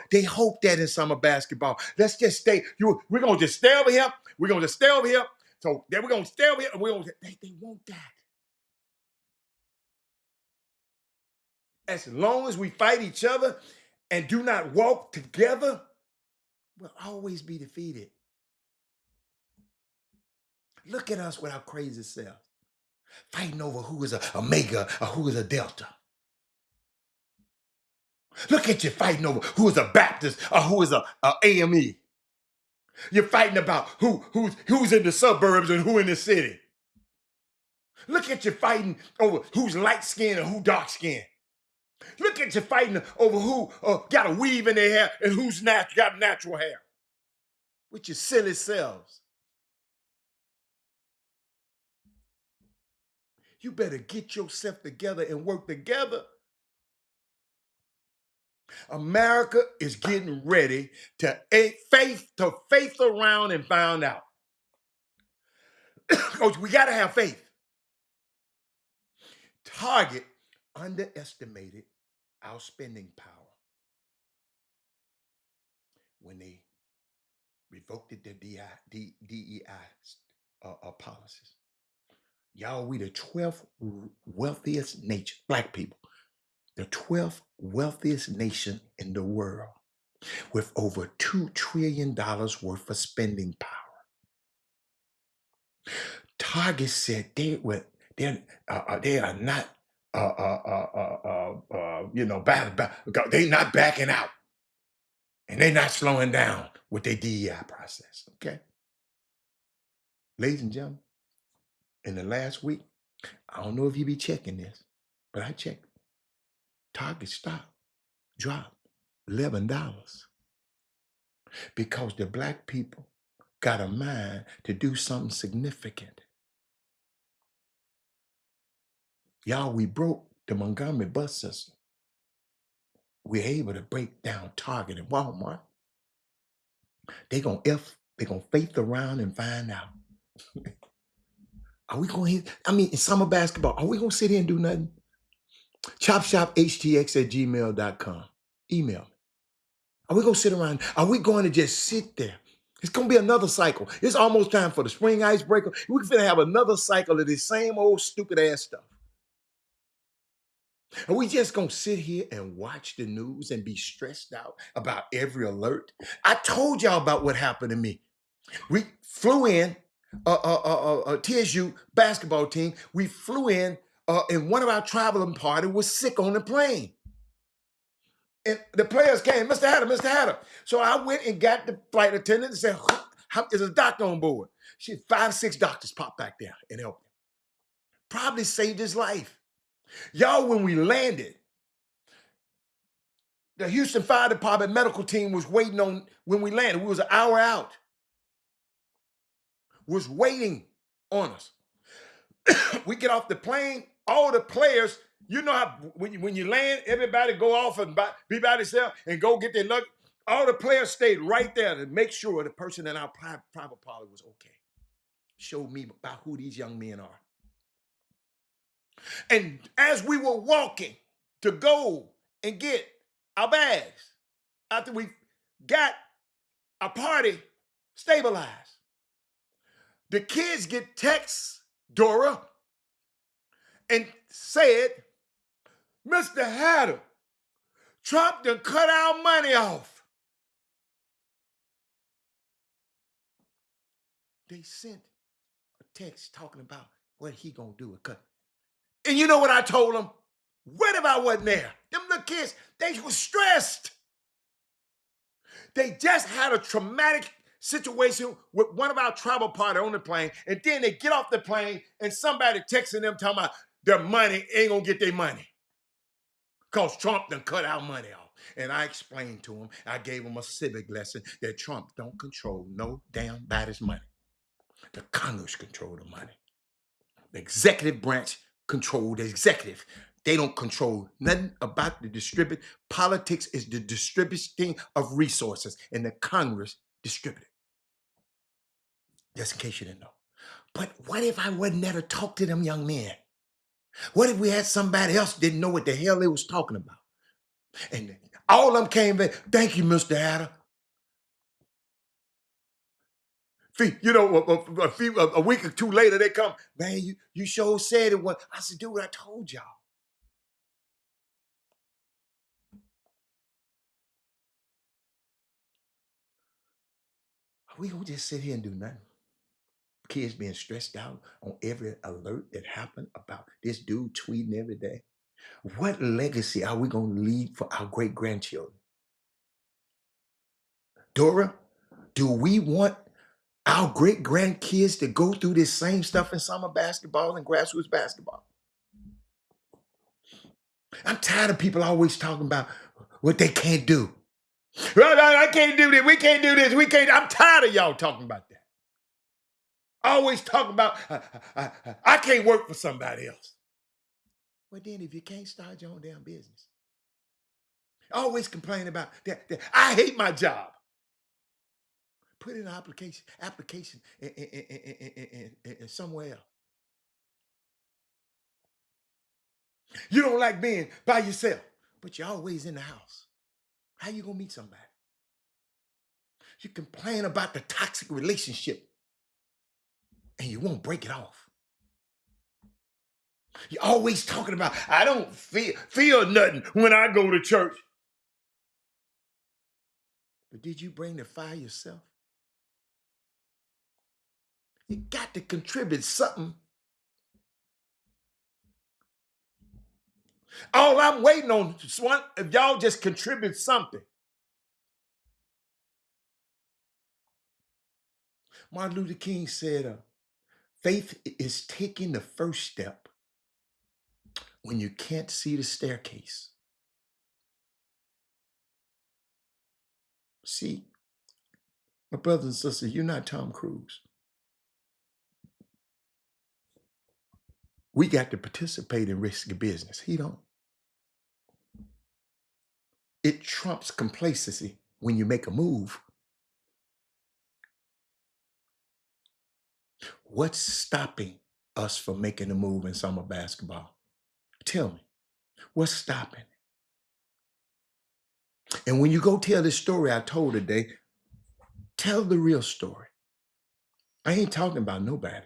They hope that in summer basketball. Let's just stay. We're gonna just stay over here. We're gonna just stay over here. So then we're gonna stay over here. And they want that. As long as we fight each other and do not walk together, we'll always be defeated. Look at us with our crazy selves, fighting over who is a Omega or who is a Delta. Look at you fighting over who is a Baptist or who is a AME. You're fighting about who's in the suburbs and who in the city. Look at you fighting over who's light skinned and who dark skinned. Look at you fighting over who got a weave in their hair and who's got natural hair. With your silly selves. You better get yourself together and work together. America is getting ready to faith around and find out. Coach, we got to have faith. Target underestimated our spending power when they revoked the DEI policies. Y'all, we the 12th wealthiest nation, black people, the 12th wealthiest nation in the world with over $2 trillion worth of spending power. Target said they are not, they're not backing out and they're not slowing down with their DEI process. Okay. Ladies and gentlemen, in the last week, I don't know if you be checking this, but I checked. Target stock dropped $11 because the black people got a mind to do something significant. Y'all, we broke the Montgomery bus system. We're able to break down Target and Walmart. They're gonna faith around and find out. Are we gonna hit? I mean, in summer basketball, are we gonna sit here and do nothing? Chop Shop Htx at gmail.com. Email me. Are we gonna sit around? Are we going to just sit there? It's gonna be another cycle. It's almost time for the spring icebreaker. We're gonna have another cycle of this same old stupid ass stuff. Are we just gonna sit here and watch the news and be stressed out about every alert? I told y'all about what happened to me. We flew in TSU basketball team. We flew in, and one of our traveling party was sick on the plane. And the players came, Mr. Hatter, Mr. Hatter. So I went and got the flight attendant and said, is a doctor on board? She had 5, 6 doctors pop back there and help him. Probably saved his life. Y'all, when we landed, the Houston Fire Department medical team was waiting on when we landed. We was an hour out. Was waiting on us. We get off the plane, all the players, you know how when you land, everybody go off and be by themselves and go get their luggage. All the players stayed right there to make sure the person in our private party was okay. Showed me about who these young men are. And as we were walking to go and get our bags, after we got our party stabilized, the kids get texts, Dora, and said, Mr. Hatter, Trump done cut our money off. They sent a text talking about what he gonna do with cut. And you know what I told them? What if I wasn't there? Them little kids, they were stressed. They just had a traumatic situation with one of our travel party on the plane, and then they get off the plane and somebody texting them talking about their money ain't gonna get their money because Trump done cut our money off. And I explained to him, I gave him a civic lesson that Trump don't control no damn body's money. The Congress control the money. The executive branch control the executive. They don't control nothing about the distribute. Politics is the distributing of resources, and the Congress distribute it. Just in case you didn't know. But what if I wasn't there to talk to them young men? What if we had somebody else didn't know what the hell they was talking about? And all of them came back, thank you, Mr. Hatter. You know, a week or two later, they come, man, you sure said it. I said, dude, I told y'all. We gonna just sit here and do nothing. Kids being stressed out on every alert that happened about this dude tweeting every day. What legacy are we gonna leave for our great grandchildren? Dora, do we want our great grandkids to go through this same stuff in summer basketball and grassroots basketball? I'm tired of people always talking about what they can't do. I can't do this. We can't do this. We can't. I'm tired of y'all talking about that. Always talking about, I can't work for somebody else. Well, then if you can't start your own damn business, always complain about that. I hate my job. Put in an application in somewhere else. You don't like being by yourself, but you're always in the house. How you gonna meet somebody? You complain about the toxic relationship and you won't break it off. You're always talking about, I don't feel nothing when I go to church. But did you bring the fire yourself? You got to contribute something. All I'm waiting on is if y'all just contribute something. Martin Luther King said, faith is taking the first step when you can't see the staircase. See, my brothers and sisters, you're not Tom Cruise. We got to participate in risky business. He don't. It trumps complacency when you make a move. What's stopping us from making a move in summer basketball? Tell me, what's stopping? And when you go tell this story I told today, tell the real story. I ain't talking about nobody.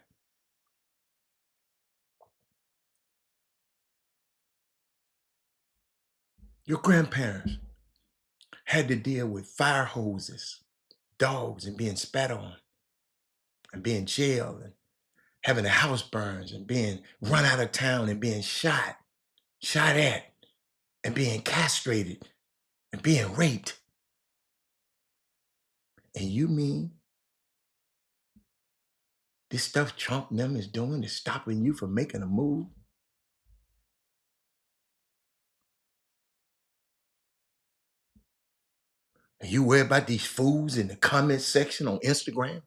Your grandparents had to deal with fire hoses, dogs, and being spat on, and being jailed, and having a house burned, and being run out of town, and being shot at, and being castrated, and being raped. And you mean this stuff Trump and them is doing is stopping you from making a move? And you worry about these fools in the comment section on Instagram?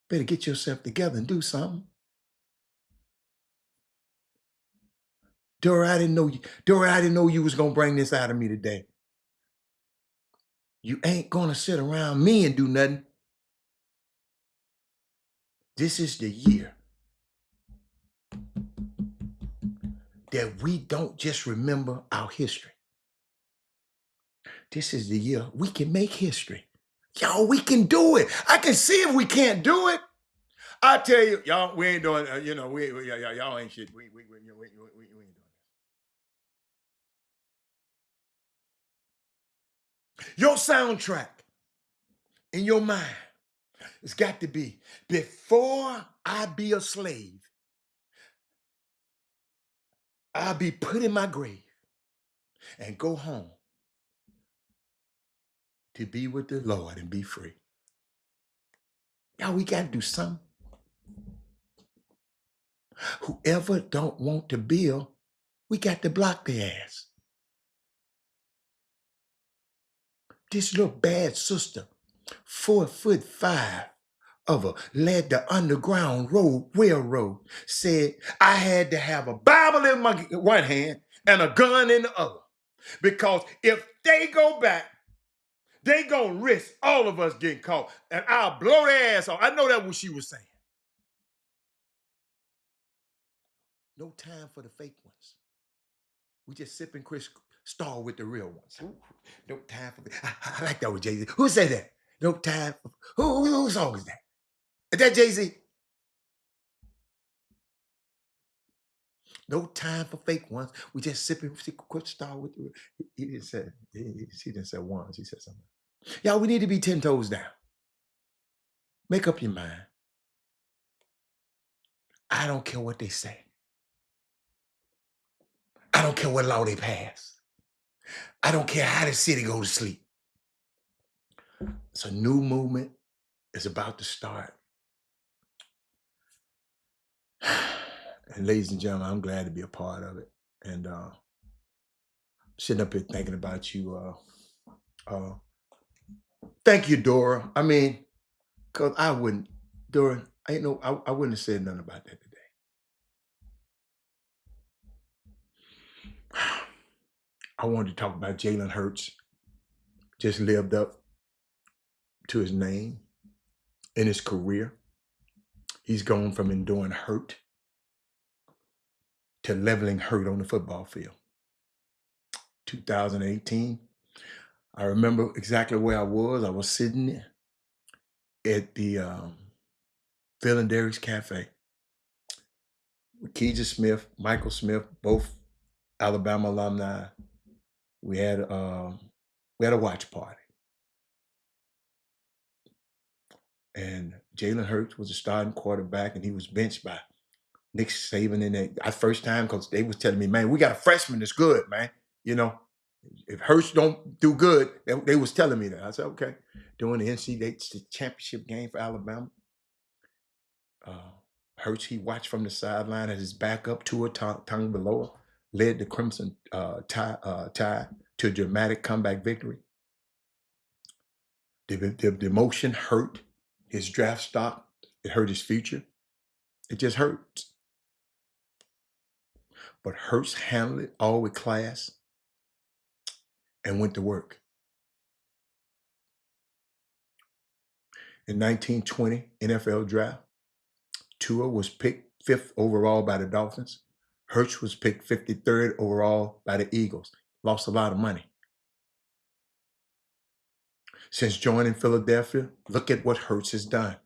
Better get yourself together and do something. Dory, I didn't know you was gonna bring this out of me today. You ain't gonna sit around me and do nothing. This is the year that we don't just remember our history. This is the year we can make history. Y'all, we can do it. I can see if we can't do it. I tell you, y'all, we ain't doing, y'all ain't shit. We ain't doing it. Your soundtrack in your mind has got to be, before I be a slave, I'll be put in my grave and go home to be with the Lord and be free. Y'all, we got to do something. Whoever don't want to build, we got to block their ass. This little bad sister, 4'5" of her, led the Underground Railroad, said I had to have a Bible in my one hand and a gun in the other. Because if they go back, they gonna risk all of us getting caught. And I'll blow their ass off. I know that's what she was saying. No time for the fake ones. We just sipping Crystal with the real ones. Ooh, no time for I like that with Jay-Z. Who said that? No time for who song is that? Is that Jay-Z? No time for fake ones. We just sipping Crystal with the real. He didn't say she didn't say ones. He said something. Y'all, we need to be 10 toes down. Make up your mind. I don't care what they say. I don't care what law they pass. I don't care how the city go to sleep. It's a new movement. It's about to start. And ladies and gentlemen, I'm glad to be a part of it. And sitting up here thinking about you. Thank you, Dora. I mean, because I wouldn't, Dora, I wouldn't have said nothing about that today. I wanted to talk about Jalen Hurts. Just lived up to his name in his career. He's gone from enduring hurt to leveling hurt on the football field. 2018, I remember exactly where I was. I was sitting at the Phil and Derek's Cafe with Keija Smith, Michael Smith, both Alabama alumni. We had a watch party, and Jalen Hurts was a starting quarterback, and he was benched by Nick Saban in that first time because they was telling me, man, we got a freshman that's good, man. You know, if Hurts don't do good, they was telling me that. I said, okay. During the NCAA championship game for Alabama, Hurts, he watched from the sideline as his backup Tua Tagovailoa led the Crimson Tide to a dramatic comeback victory. The demotion hurt his draft stock. It hurt his future. It just hurts. But Hurts handled it all with class and went to work. In 1920 NFL draft, Tua was picked 5th overall by the Dolphins. Hurts was picked 53rd overall by the Eagles. Lost a lot of money. Since joining Philadelphia, look at what Hurts has done.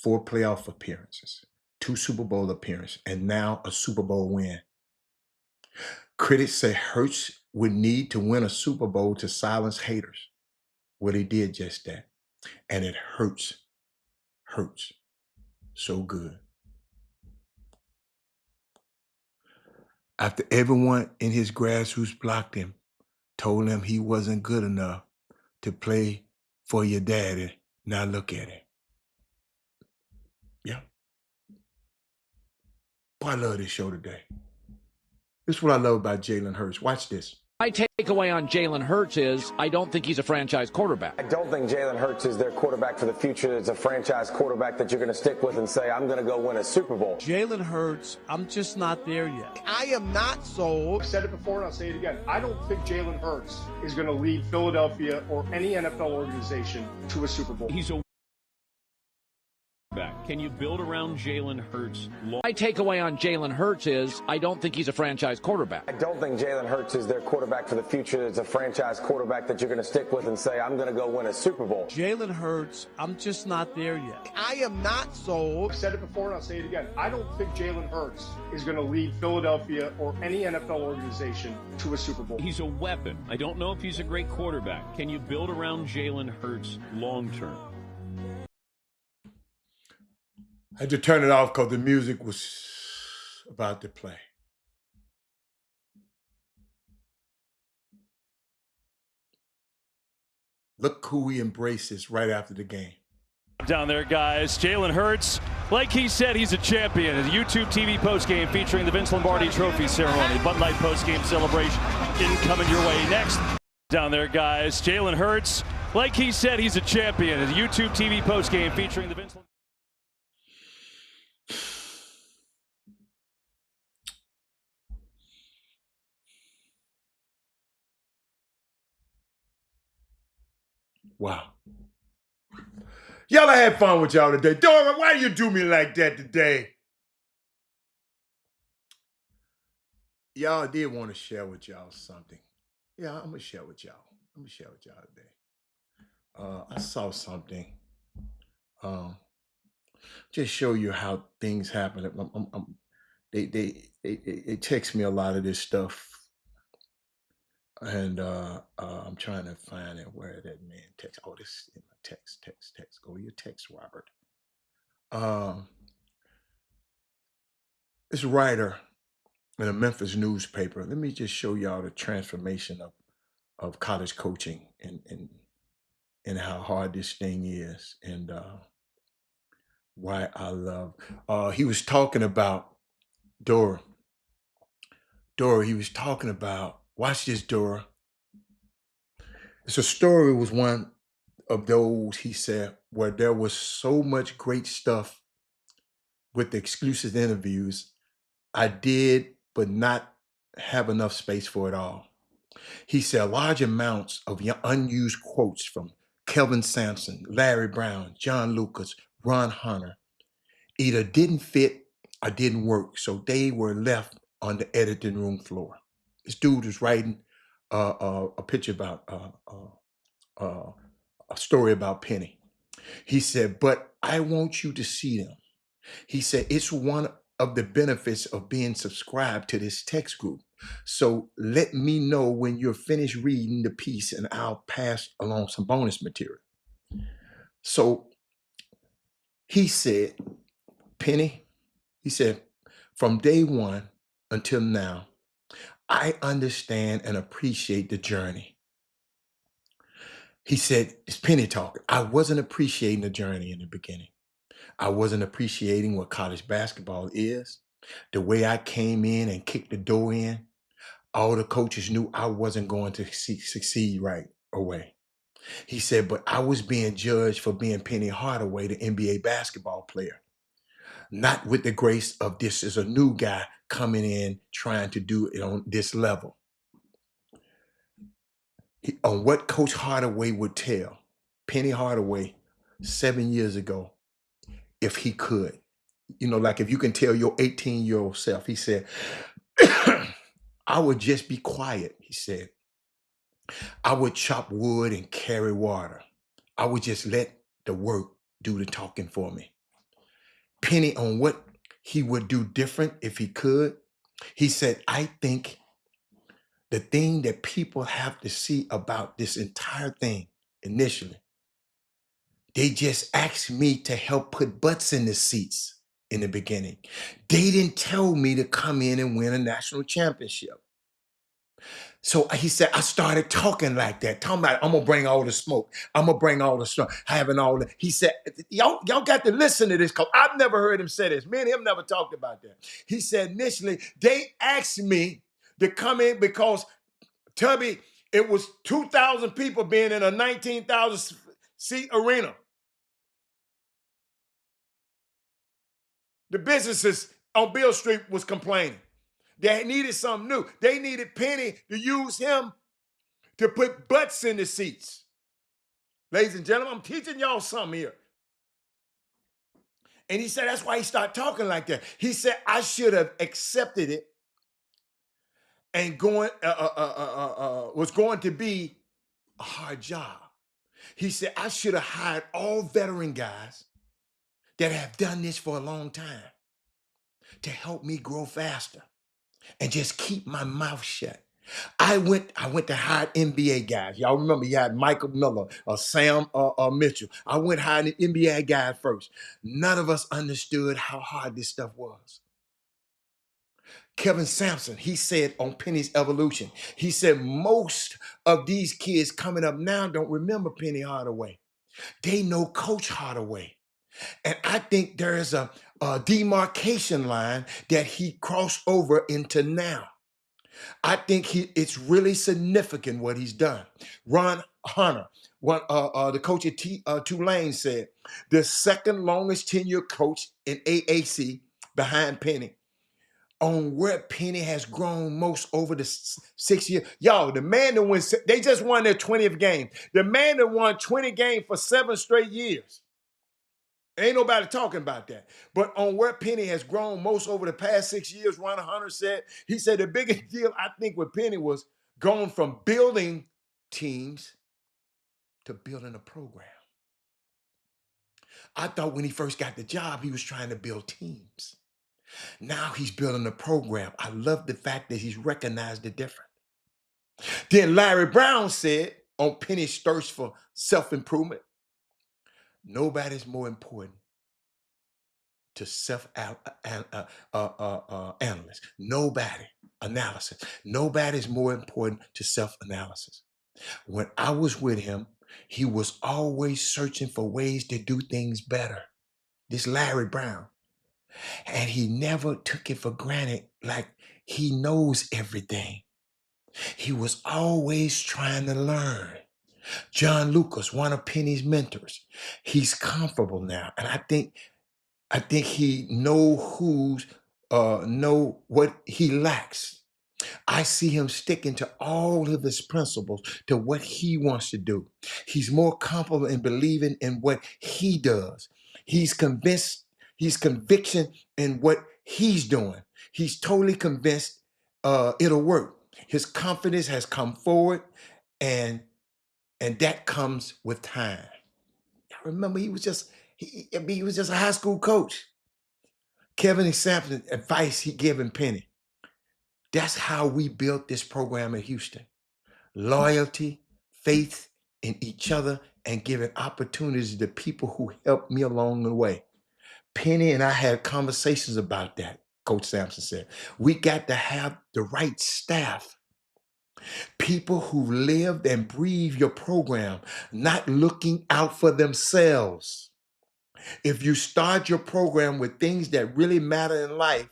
4 playoff appearances, 2 Super Bowl appearances, and now a Super Bowl win. Critics say Hurts would need to win a Super Bowl to silence haters. Well, he did just that. And it hurts so good. After everyone in his grassroots blocked him, told him he wasn't good enough to play for your daddy, now look at him. Yeah. Boy, I love this show today. This is what I love about Jalen Hurts. Watch this. My takeaway on Jalen Hurts is I don't think he's a franchise quarterback. I don't think Jalen Hurts is their quarterback for the future. It's a franchise quarterback that you're going to stick with and say, I'm going to go win a Super Bowl. Jalen Hurts, I'm just not there yet. I am not sold. I've said it before and I'll say it again. I don't think Jalen Hurts is going to lead Philadelphia or any NFL organization to a Super Bowl. He's a back. Can you build around Jalen Hurts? My takeaway on Jalen Hurts is I don't think he's a franchise quarterback. I don't think Jalen Hurts is their quarterback for the future. It's a franchise quarterback that you're going to stick with and say, I'm going to go win a Super Bowl. Jalen Hurts, I'm just not there yet. I am not sold. I've said it before and I'll say it again. I don't think Jalen Hurts is going to lead Philadelphia or any NFL organization to a Super Bowl. He's a weapon. I don't know if he's a great quarterback. Can you build around Jalen Hurts long term? I had to turn it off because the music was about to play. Look who he embraces right after the game. Down there, guys. Jalen Hurts, like he said, he's a champion. A YouTube TV postgame featuring the Vince Lombardi Trophy ceremony. Bud Light postgame celebration coming your way next. Down there, guys. Jalen Hurts, like he said, he's a champion. A YouTube TV postgame featuring the Vince Lombardi. Wow. Y'all, I had fun with y'all today. Dora, why do you do me like that today? Y'all did want to share with y'all something. Yeah, I'm going to share with y'all. Today. I saw something. Just show you how things happen. They text me a lot of this stuff. And I'm trying to find it where that man text. Oh, this in my text. Go to your text, Robert. This writer in a Memphis newspaper. Let me just show y'all the transformation of college coaching and how hard this thing is and why I love. He was talking about Dora. He was talking about. Watch this, Dora. It's a story was one of those, he said, where there was so much great stuff with the exclusive interviews. I did, but not have enough space for it all. He said large amounts of unused quotes from Kelvin Sampson, Larry Brown, John Lucas, Ron Hunter either didn't fit or didn't work, so they were left on the editing room floor. This dude was writing a picture about a story about Penny. He said, but I want you to see them. He said, it's one of the benefits of being subscribed to this text group. So let me know when you're finished reading the piece and I'll pass along some bonus material. So he said, Penny, he said, from day one until now, I understand and appreciate the journey. He said, it's Penny talking. I wasn't appreciating the journey in the beginning. I wasn't appreciating what college basketball is. The way I came in and kicked the door in, all the coaches knew I wasn't going to succeed right away. He said, but I was being judged for being Penny Hardaway, the NBA basketball player. Not with the grace of this is a new guy coming in trying to do it on this level. On what Coach Hardaway would tell Penny Hardaway 7 years ago, if he could. You know, like if you can tell your 18-year-old self, he said, I would just be quiet, he said. I would chop wood and carry water. I would just let the work do the talking for me. Penny, on what he would do different if he could, he said, I think the thing that people have to see about this entire thing initially, they just asked me to help put butts in the seats in the beginning. They didn't tell me to come in and win a national championship. So he said, I started talking like that, talking about, I'm going to bring all the smoke. I'm going to bring all the stuff, having all the, he said, y'all got to listen to this because I've never heard him say this. Me and him never talked about that. He said, initially, they asked me to come in because, Tubby, it was 2,000 people being in a 19,000 seat arena. The businesses on Beale Street was complaining. They needed something new. They needed Penny to use him to put butts in the seats. Ladies and gentlemen, I'm teaching y'all something here. And he said, that's why he started talking like that. He said, I should have accepted it and was going to be a hard job. He said, I should have hired all veteran guys that have done this for a long time to help me grow faster and just keep my mouth shut. I went to hire NBA guys. Y'all remember you had Michael Miller or Sam Mitchell. I went hired an NBA guy first. None of us understood how hard this stuff was. Kevin Sampson, he said on Penny's Evolution, he said most of these kids coming up now don't remember Penny Hardaway. They know Coach Hardaway. And I think there is a demarcation line that he crossed over into now. I think it's really significant what he's done. Ron Hunter, the coach at Tulane, said, the second longest tenured coach in AAC behind Penny. On where Penny has grown most over the 6 years. Y'all, the man that won, they just won their 20th game. The man that won 20 games for 7 straight years. Ain't nobody talking about that. But on where Penny has grown most over the past 6 years, Ron Hunter said, he said the biggest deal I think with Penny was going from building teams to building a program. I thought when he first got the job, he was trying to build teams. Now he's building a program. I love the fact that he's recognized the difference. Then Larry Brown said on Penny's thirst for self-improvement, nobody's more important to self-analysis. Nobody's more important to self-analysis. When I was with him, he was always searching for ways to do things better. This Larry Brown. And he never took it for granted like he knows everything. He was always trying to learn. John Lucas, one of Penny's mentors, he's comfortable now. And I think he know what he lacks. I see him sticking to all of his principles, to what he wants to do. He's more comfortable in believing in what he does. He's conviction in what he's doing. He's totally convinced it'll work. His confidence has come forward, and that comes with time. I remember he was just he was just a high school coach. Kevin Sampson advice he given Penny. That's how we built this program in Houston. Loyalty, faith in each other, and giving opportunities to people who helped me along the way. Penny and I had conversations about that, Coach Sampson said. We got to have the right staff. People who lived and breathed your program, not looking out for themselves. If you start your program with things that really matter in life,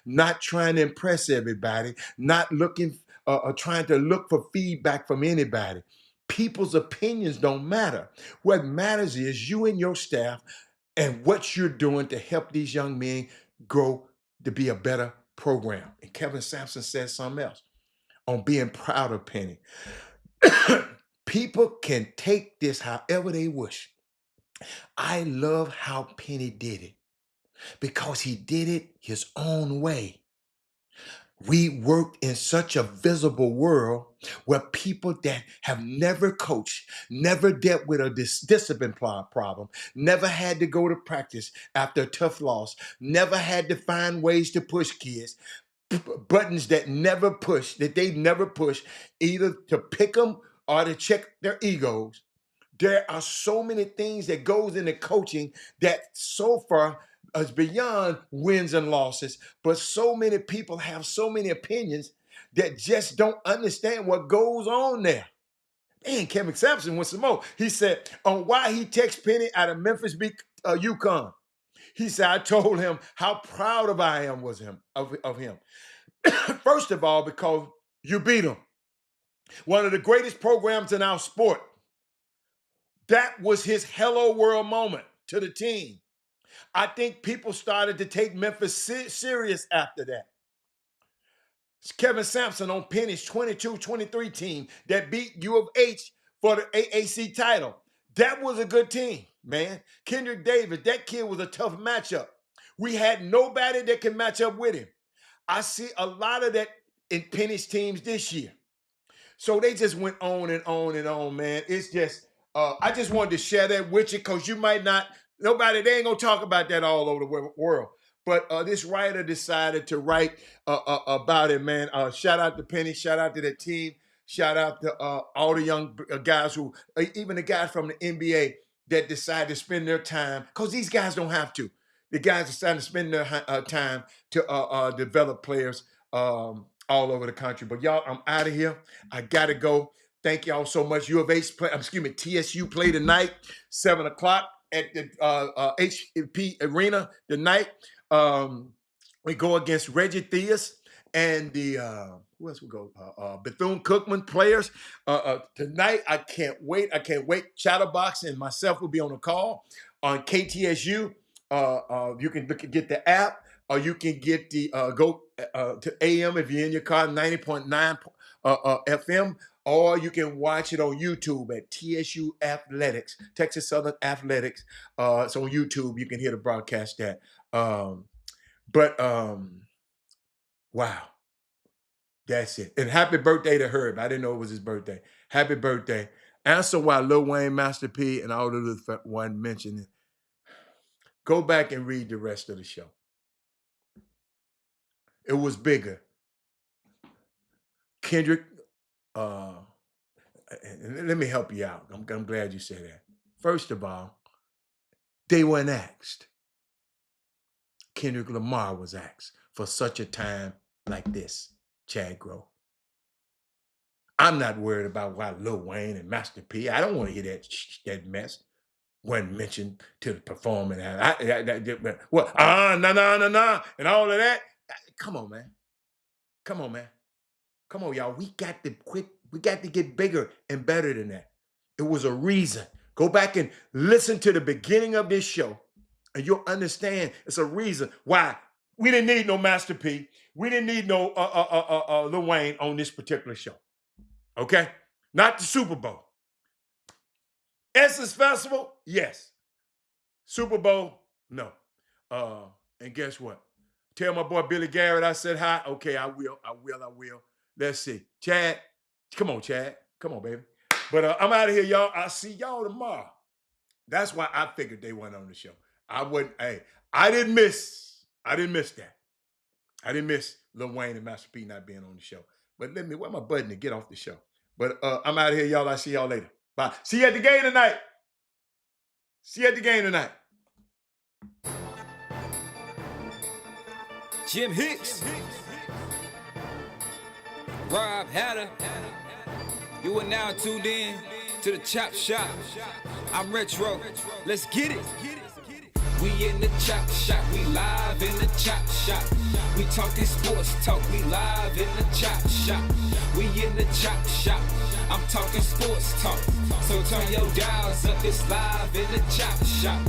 not trying to impress everybody, not looking or trying to look for feedback from anybody, people's opinions don't matter. What matters is you and your staff and what you're doing to help these young men grow to be a better program. And Kevin Sampson said something else on being proud of Penny. People can take this however they wish. I love how Penny did it because he did it his own way. We worked in such a visible world where people that have never coached, never dealt with a discipline problem, never had to go to practice after a tough loss, never had to find ways to push kids, buttons that they never push, either to pick them or to check their egos. There are so many things that goes into coaching that so far is beyond wins and losses, but so many people have so many opinions that just don't understand what goes on there. And Kevin Sampson went some more. He said on why he texted Penny out of Memphis, UConn. He said, I told him how proud I am of him. First of all, because you beat him. One of the greatest programs in our sport. That was his hello world moment to the team. I think people started to take Memphis serious after that. It's Kevin Sampson on Penny's 22-23 team that beat U of H for the AAC title. That was a good team, man. Kendrick Davis, that kid was a tough matchup. We had nobody that could match up with him. I see a lot of that in Penny's teams this year. So they just went on and on and on, man. It's just, I just wanted to share that with you because you might not, they ain't going to talk about that all over the world. But this writer decided to write about it, man. Shout out to Penny. Shout out to the team. Shout out to all the young guys who, even the guys from the NBA that decide to spend their time, because these guys don't have to. The guys decide to spend their time to develop players all over the country. But y'all, I'm out of here. I got to go. Thank y'all so much. U of H TSU play tonight, 7 o'clock at the HP Arena tonight. We go against Reggie Theus and the who else we go? Bethune-Cookman players tonight. I can't wait. Chatterbox and myself will be on the call on KTSU. You can get the app, or you can get the go to AM if you're in your car, 90.9 FM, or you can watch it on YouTube at TSU Athletics, Texas Southern Athletics. It's on YouTube. You can hear the broadcast that. Wow. That's it. And happy birthday to Herb. I didn't know it was his birthday. Happy birthday. Answer why Lil Wayne, Master P, and all the other one mentioned it. Go back and read the rest of the show. It was bigger. Kendrick, let me help you out. I'm glad you said that. First of all, they weren't asked. Kendrick Lamar was asked for such a time like this, Chad Grove. I'm not worried about why Lil Wayne and Master P. I don't want to hear that mess. Wasn't mentioned to the performing. What? Nah, and all of that. Come on, man. Come on, y'all. We got to quit. We got to get bigger and better than that. It was a reason. Go back and listen to the beginning of this show, and you'll understand it's a reason why we didn't need no Master P. We didn't need no Lil Wayne on this particular show. Okay? Not the Super Bowl. Essence Festival, yes. Super Bowl, no. And guess what? Tell my boy Billy Garrett I said hi. Okay, I will. Let's see. Chad. Come on, Chad. Come on, baby. But I'm out of here, y'all. I'll see y'all tomorrow. That's why I figured they weren't on the show. I didn't miss that. I didn't miss Lil Wayne and Master P not being on the show. But where my button to get off the show? But I'm out of here, y'all. I'll see y'all later. Bye. See you at the game tonight. See you at the game tonight. Jim Hicks. Rob Hatter. You are now tuned in to the Chop Shop. I'm Retro. Let's get it. We in the Chop Shop. We live in the Chop Shop. We talking sports talk. We live in the Chop Shop. We in the Chop Shop. I'm talking sports talk. So turn your dials up. It's live in the Chop Shop.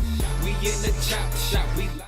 We in the Chop Shop. We live.